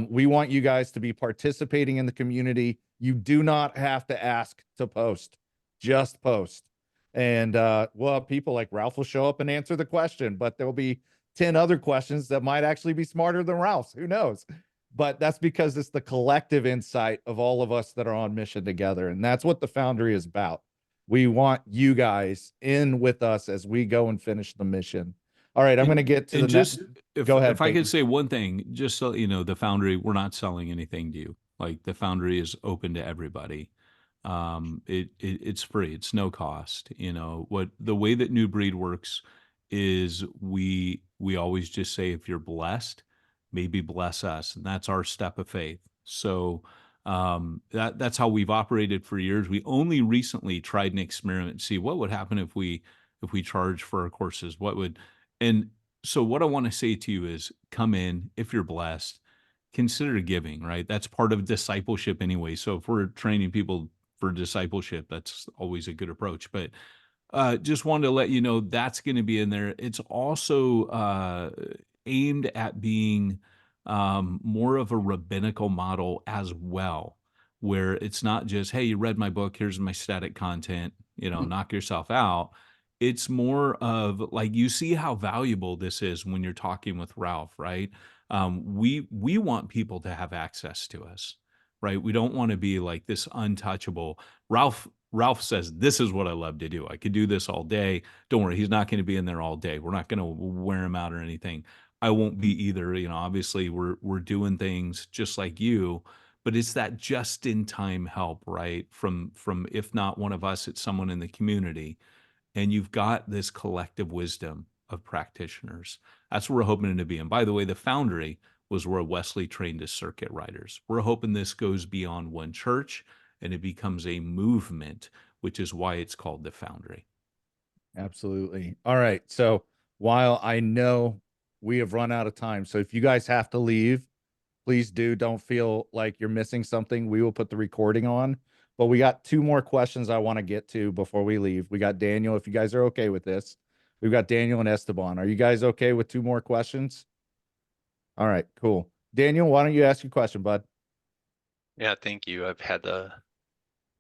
we want you guys to be participating in the community. You do not have to ask to post. Just post. And well, people like Ralph will show up and answer the question, but there'll be 10 other questions that might actually be smarter than Ralph's. Who knows? But that's because it's the collective insight of all of us that are on mission together. And that's what the Foundry is about. We want you guys in with us as we go and finish the mission. All right, I'm going to get to the next. Go ahead. If I could say one thing, just so you know, the Foundry, we're not selling anything to you. Like, the Foundry is open to everybody. It's free. It's no cost. The way that New Breed works is we always just say, if you're blessed, maybe bless us. And that's our step of faith. So that's how we've operated for years. We only recently tried an experiment to see what would happen if we charge for our courses. And so what I want to say to you is, come in, if you're blessed, consider giving, right? That's part of discipleship anyway. So if we're training people for discipleship, that's always a good approach. But just wanted to let you know that's going to be in there. It's also aimed at being more of a rabbinical model as well, where it's not just, hey, you read my book, here's my static content, knock yourself out. It's more of like, you see how valuable this is when you're talking with Ralph, right? We want people to have access to us, right? We don't want to be like this untouchable. Ralph says, this is what I love to do. I could do this all day. Don't worry, he's not going to be in there all day. We're not going to wear him out or anything. I won't be either. Obviously we're doing things just like you, but it's that just in time help, right? From if not one of us, it's someone in the community. And you've got this collective wisdom of practitioners. That's where we're hoping to be. And by the way, the Foundry was where Wesley trained his circuit riders. We're hoping this goes beyond one church and it becomes a movement, which is why it's called the Foundry. Absolutely. All right. So while I know we have run out of time, so if you guys have to leave, please do. Don't feel like you're missing something. We will put the recording on. But we got two more questions I want to get to before we leave. We got Daniel, if you guys are okay with this. We've got Daniel and Esteban. Are you guys okay with two more questions? All right, cool. Daniel, why don't you ask your question, bud? Yeah, thank you. I've had the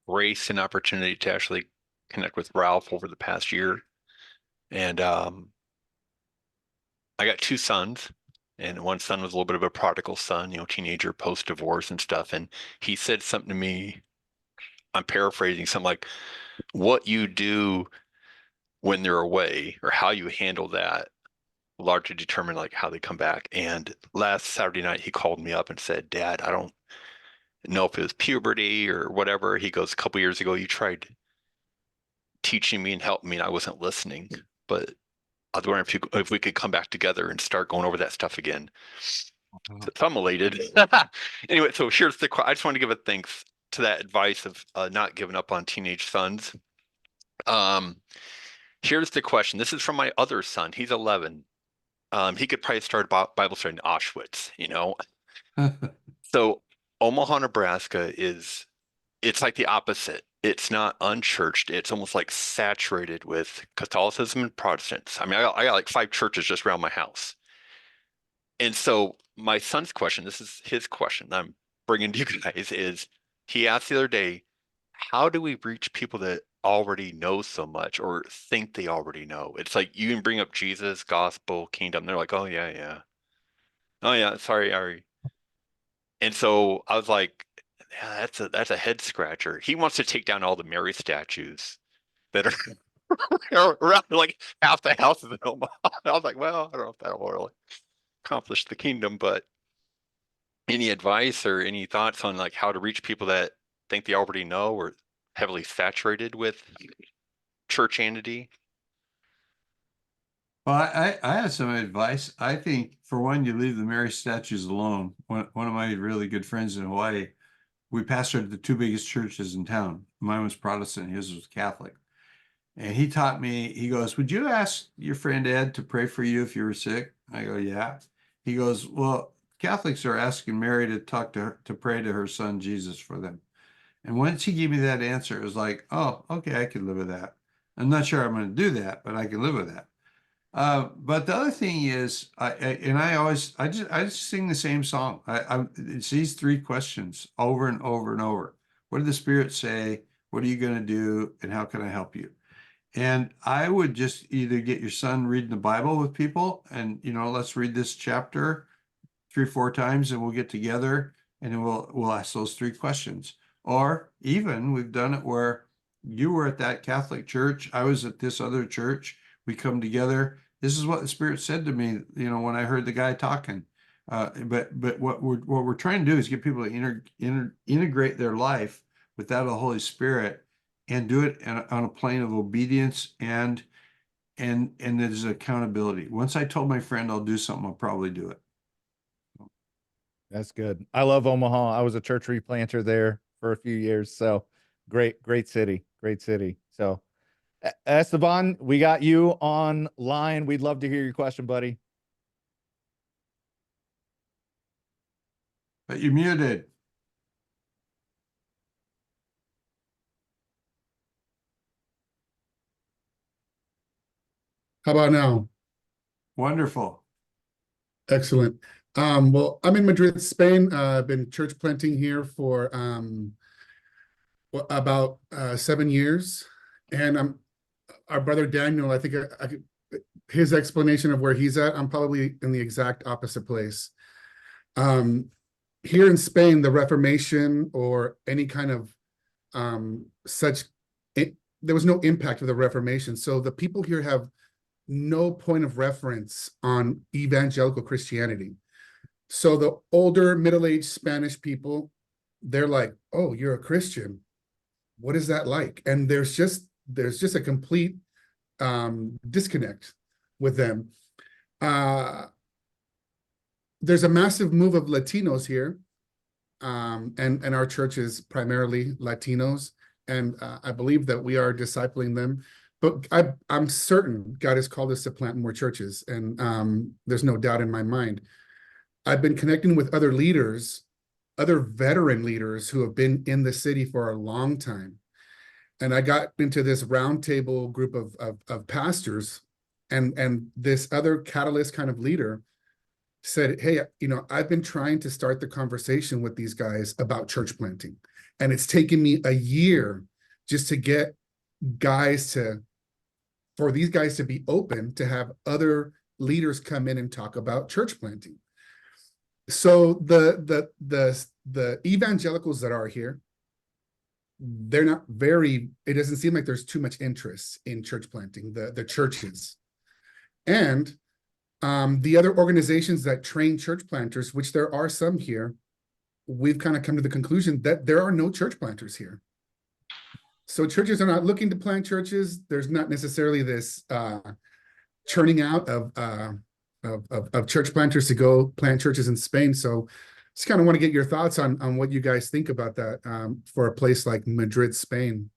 grace and opportunity to actually connect with Ralph over the past year. And I got two sons, and one son was a little bit of a prodigal son, teenager post-divorce and stuff. And he said something to me, I'm paraphrasing, something like, what you do when they're away or how you handle that largely determine like how they come back. And last Saturday night, he called me up and said, Dad, I don't know if it was puberty or whatever. He goes, a couple years ago, you tried teaching me and helping me, and I wasn't listening. But I was wondering if we could come back together and start going over that stuff again. So I'm elated. Anyway, so here's I just want to give a thanks to that advice of not giving up on teenage sons. Here's the question. This is from my other son. He's 11. He could probably start Bible study in Auschwitz, So Omaha, Nebraska it's like the opposite. It's not unchurched. It's almost like saturated with Catholicism and Protestants. I mean, I got like 5 churches just around my house. And so my son's question, this is his question I'm bringing to you guys, is he asked the other day, how do we reach people that already know so much or think they already know? It's like you can bring up Jesus, gospel, kingdom. They're like, oh, yeah, yeah. Oh, yeah, sorry, Ari. And so I was like, yeah, that's a head scratcher. He wants to take down all the Mary statues that are around like half the houses in Omaha. I was like, well, I don't know if that will really accomplish the kingdom, but any advice or any thoughts on like how to reach people that think they already know or heavily saturated with churchanity? Well, I have some advice. I think, for one, you leave the Mary statues alone. One of my really good friends in Hawaii, we pastored the 2 biggest churches in town. Mine was Protestant, his was Catholic. And he taught me, he goes, would you ask your friend Ed to pray for you if you were sick? I go, yeah. He goes, well, Catholics are asking Mary to talk to her, to pray to her son Jesus for them. And once he gave me that answer, it was like, oh, okay, I can live with that. I'm not sure I'm going to do that, but I can live with that. But the other thing is, I just sing the same song. It's these 3 questions over and over and over. What did the Spirit say? What are you going to do? And how can I help you? And I would just either get your son reading the Bible with people and, let's read this chapter 3 or 4 times and we'll get together and then we'll ask those 3 questions. Or even we've done it where you were at that Catholic church, I was at this other church. We come together. This is what the Spirit said to me, when I heard the guy talking. But what we're trying to do is get people to integrate their life without the Holy Spirit and do it on a plane of obedience and there's accountability. Once I told my friend I'll do something, I'll probably do it. That's good. I love Omaha. I was a church replanter there for a few years. So great city. Great city. So Esteban, we got you online. We'd love to hear your question, buddy. But you're muted. How about now? Wonderful. Excellent. Well, I'm in Madrid, Spain. I've been church planting here for about 7 years. And our brother Daniel, I think his explanation of where he's at, I'm probably in the exact opposite place. Here in Spain, the Reformation or any kind of there was no impact of the Reformation. So the people here have no point of reference on evangelical Christianity. So the older middle-aged Spanish people, they're like, oh, you're a Christian. What is that like? And there's just a complete disconnect with them. There's a massive move of Latinos here. And our church is primarily Latinos. And I believe that we are discipling them. But I'm certain God has called us to plant more churches, and there's no doubt in my mind. I've been connecting with other leaders, other veteran leaders who have been in the city for a long time. And I got into this roundtable group of pastors, and this other catalyst kind of leader said, hey, I've been trying to start the conversation with these guys about church planting. And it's taken me a year just to get for these guys to be open to have other leaders come in and talk about church planting. So the evangelicals that are here, it doesn't seem like there's too much interest in church planting, the churches. And the other organizations that train church planters, which there are some here, we've kind of come to the conclusion that there are no church planters here. So churches are not looking to plant churches. There's not necessarily this churning out of church planters to go plant churches in Spain. So just kind of want to get your thoughts on what you guys think about that for a place like Madrid, Spain.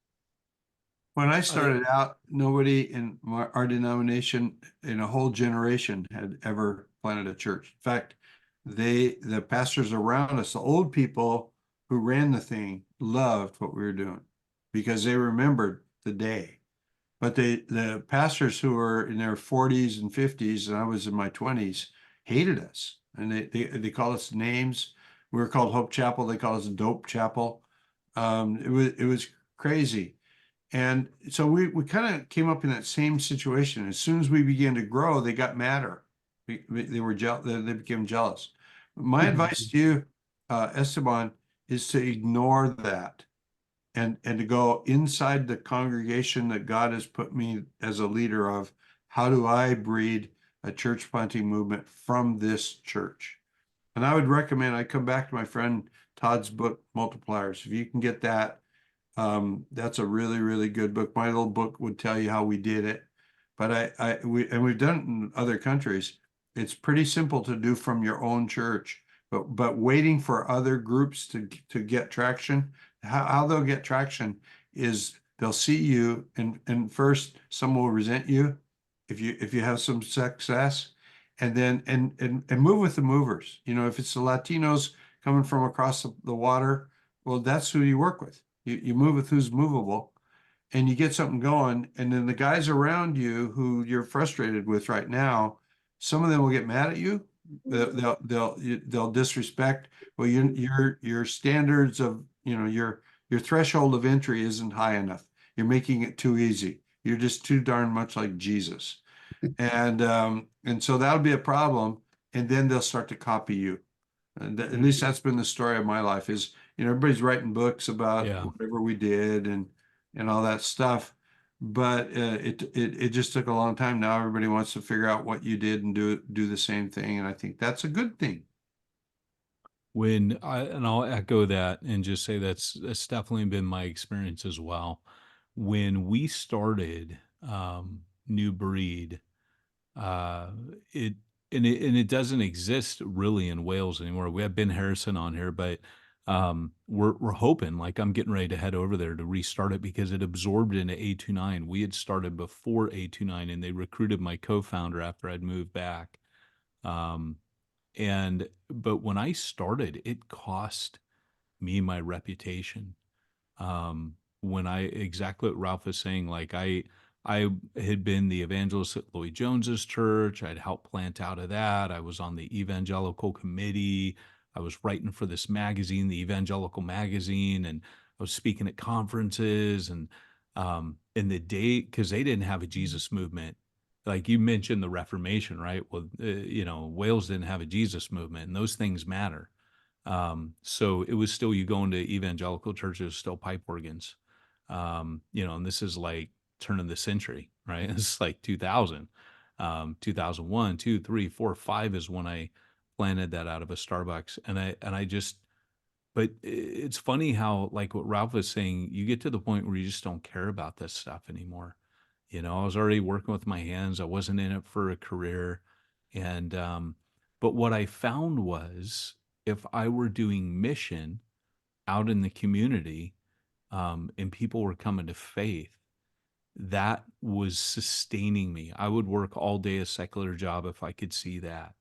When I started out, nobody in our denomination in a whole generation had ever planted a church. In fact, the pastors around us, the old people who ran the thing, loved what we were doing because they remembered the day. But the pastors who were in their 40s and 50s, and I was in my 20s, hated us. And they called us names. We were called Hope Chapel. They called us Dope Chapel. It was crazy. And so we kind of came up in that same situation. As soon as we began to grow, they got madder. They became jealous. My advice to you, Esteban, is to ignore that and to go inside the congregation that God has put me as a leader of. How do I breed a church planting movement from this church? And I would recommend I come back to my friend Todd's book, Multipliers. If you can get that, that's a really, really good book. My little book would tell you how we did it, but we've done it in other countries. It's pretty simple to do from your own church, but waiting for other groups to get traction. How they'll get traction is they'll see you, and first some will resent you if you have some success, and then and move with the movers. You know, if it's the Latinos coming from across the water, well, that's who you work with. You move with who's movable, and you get something going. And then the guys around you who you're frustrated with right now, some of them will get mad at you. They'll disrespect. Well, your standards of, your threshold of entry isn't high enough. You're making it too easy. You're just too darn much like Jesus, and so that'll be a problem. And then they'll start to copy you. And at least that's been the story of my life. Is everybody's writing books about whatever we did and all that stuff, but it just took a long time. Now everybody wants to figure out what you did and do the same thing, and I think that's a good thing. I'll echo that and just say that's definitely been my experience as well. When we started New Breed, it doesn't exist really in Wales anymore. We have Ben Harrison on here, but we're hoping, like, I'm getting ready to head over there to restart it because it absorbed into A29. We had started before A29, and they recruited my co-founder after I'd moved back. But when I started, it cost me my reputation. Exactly what Ralph was saying, like I had been the evangelist at Lloyd Jones's church. I'd helped plant out of that. I was on the evangelical committee. I was writing for this magazine, the Evangelical Magazine, and I was speaking at conferences. And in the day, because they didn't have a Jesus movement. Like you mentioned the Reformation, right? Well, Wales didn't have a Jesus movement, and those things matter. So it was still, you go into evangelical churches, still pipe organs. And this is like turn of the century, right? It's like 2000, 2001, 2, 3, 4, 5 is when I planted that out of a Starbucks. But it's funny how, like what Ralph was saying, you get to the point where you just don't care about this stuff anymore. I was already working with my hands. I wasn't in it for a career. But what I found was, if I were doing mission out in the community, and people were coming to faith, that was sustaining me. I would work all day a secular job if I could see that.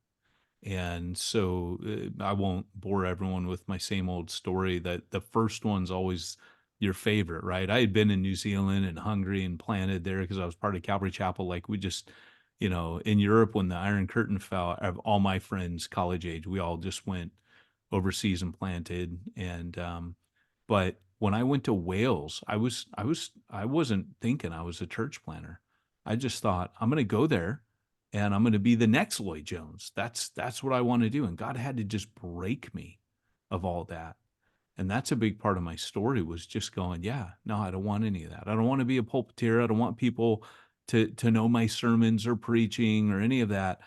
And so I won't bore everyone with my same old story, that the first one's always your favorite, right? I had been in New Zealand and Hungary and planted there because I was part of Calvary Chapel. Like, we just, in Europe, when the Iron Curtain fell, all my friends, college age, we all just went overseas and planted. But When I went to Wales, I wasn't thinking I was a church planner. I just thought I'm going to go there and I'm going to be the next Lloyd Jones. That's what I want to do. And God had to just break me of all that. And that's a big part of my story, was just going, yeah, no, I don't want any of that. I don't want to be a pulpiteer. I don't want people to know my sermons or preaching or any of that.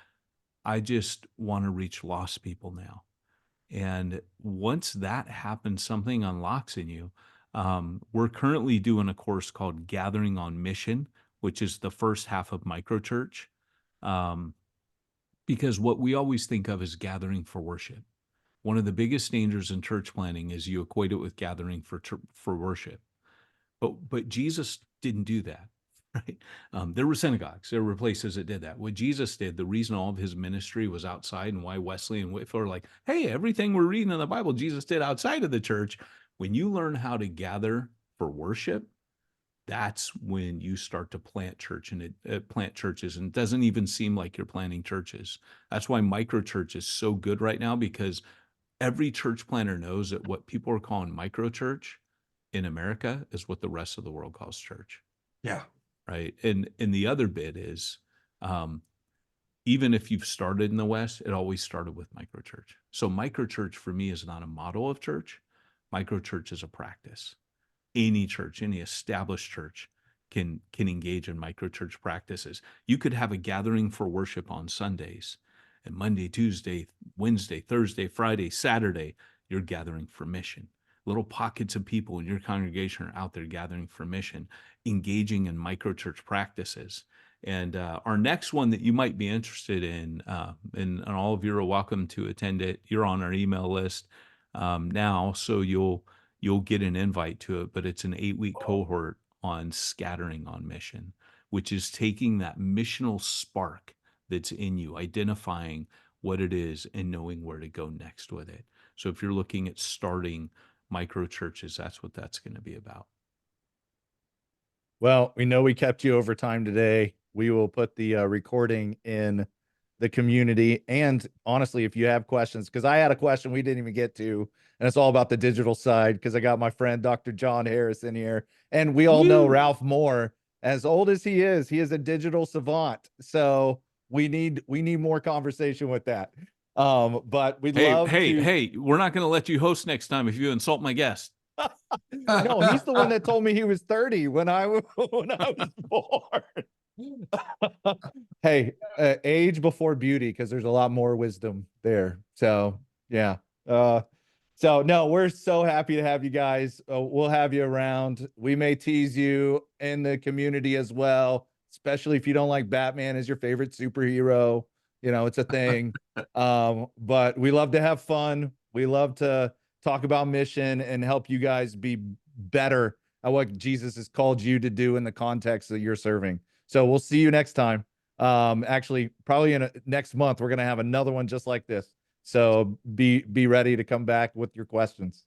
I just want to reach lost people now. And once that happens, something unlocks in you. We're currently doing a course called Gathering on Mission, which is the first half of microchurch. Because what we always think of is gathering for worship. One of the biggest dangers in church planning is you equate it with gathering for worship. But Jesus didn't do that, right? There were synagogues, there were places that did that. What Jesus did, the reason all of his ministry was outside, and why Wesley and Whitfield are like, hey, everything we're reading in the Bible, Jesus did outside of the church. When you learn how to gather for worship, that's when you start to plant churches, and it doesn't even seem like you're planting churches. That's why microchurch is so good right now, because every church planner knows that what people are calling microchurch in America is what the rest of the world calls church. Yeah. Right. And the other bit is, even if you've started in the West, it always started with microchurch. So microchurch for me is not a model of church. Microchurch is a practice. Any church, any established church can engage in microchurch practices. You could have a gathering for worship on Sundays, and Monday, Tuesday, Wednesday, Thursday, Friday, Saturday, you're gathering for mission. Little pockets of people in your congregation are out there gathering for mission, engaging in microchurch practices. And our next one that you might be interested in, and all of you are welcome to attend it. You're on our email list now, so you'll get an invite to it, but it's an 8-week cohort on scattering on mission, which is taking that missional spark that's in you, identifying what it is and knowing where to go next with it. So if you're looking at starting micro churches, that's what that's going to be about. Well, we know we kept you over time today. We will put the recording in the community. And honestly, if you have questions, because I had a question we didn't even get to, and it's all about the digital side, because I got my friend Dr. John Harris in here, and we all know Ralph Moore, as old as he is a digital savant. So we need more conversation with that. But we'd love to. Hey, we're not going to let you host next time if you insult my guest. No, he's the one that told me he was 30 when I was born. Hey, age before beauty, because there's a lot more wisdom there. So yeah. So no, we're so happy to have you guys. We'll have you around. We may tease you in the community as well, especially if you don't like Batman as your favorite superhero. You know, it's a thing. But we love to have fun. We love to talk about mission and help you guys be better at what Jesus has called you to do in the context that you're serving. So we'll see you next time. Actually, probably in next month, we're going to have another one just like this. So be ready to come back with your questions.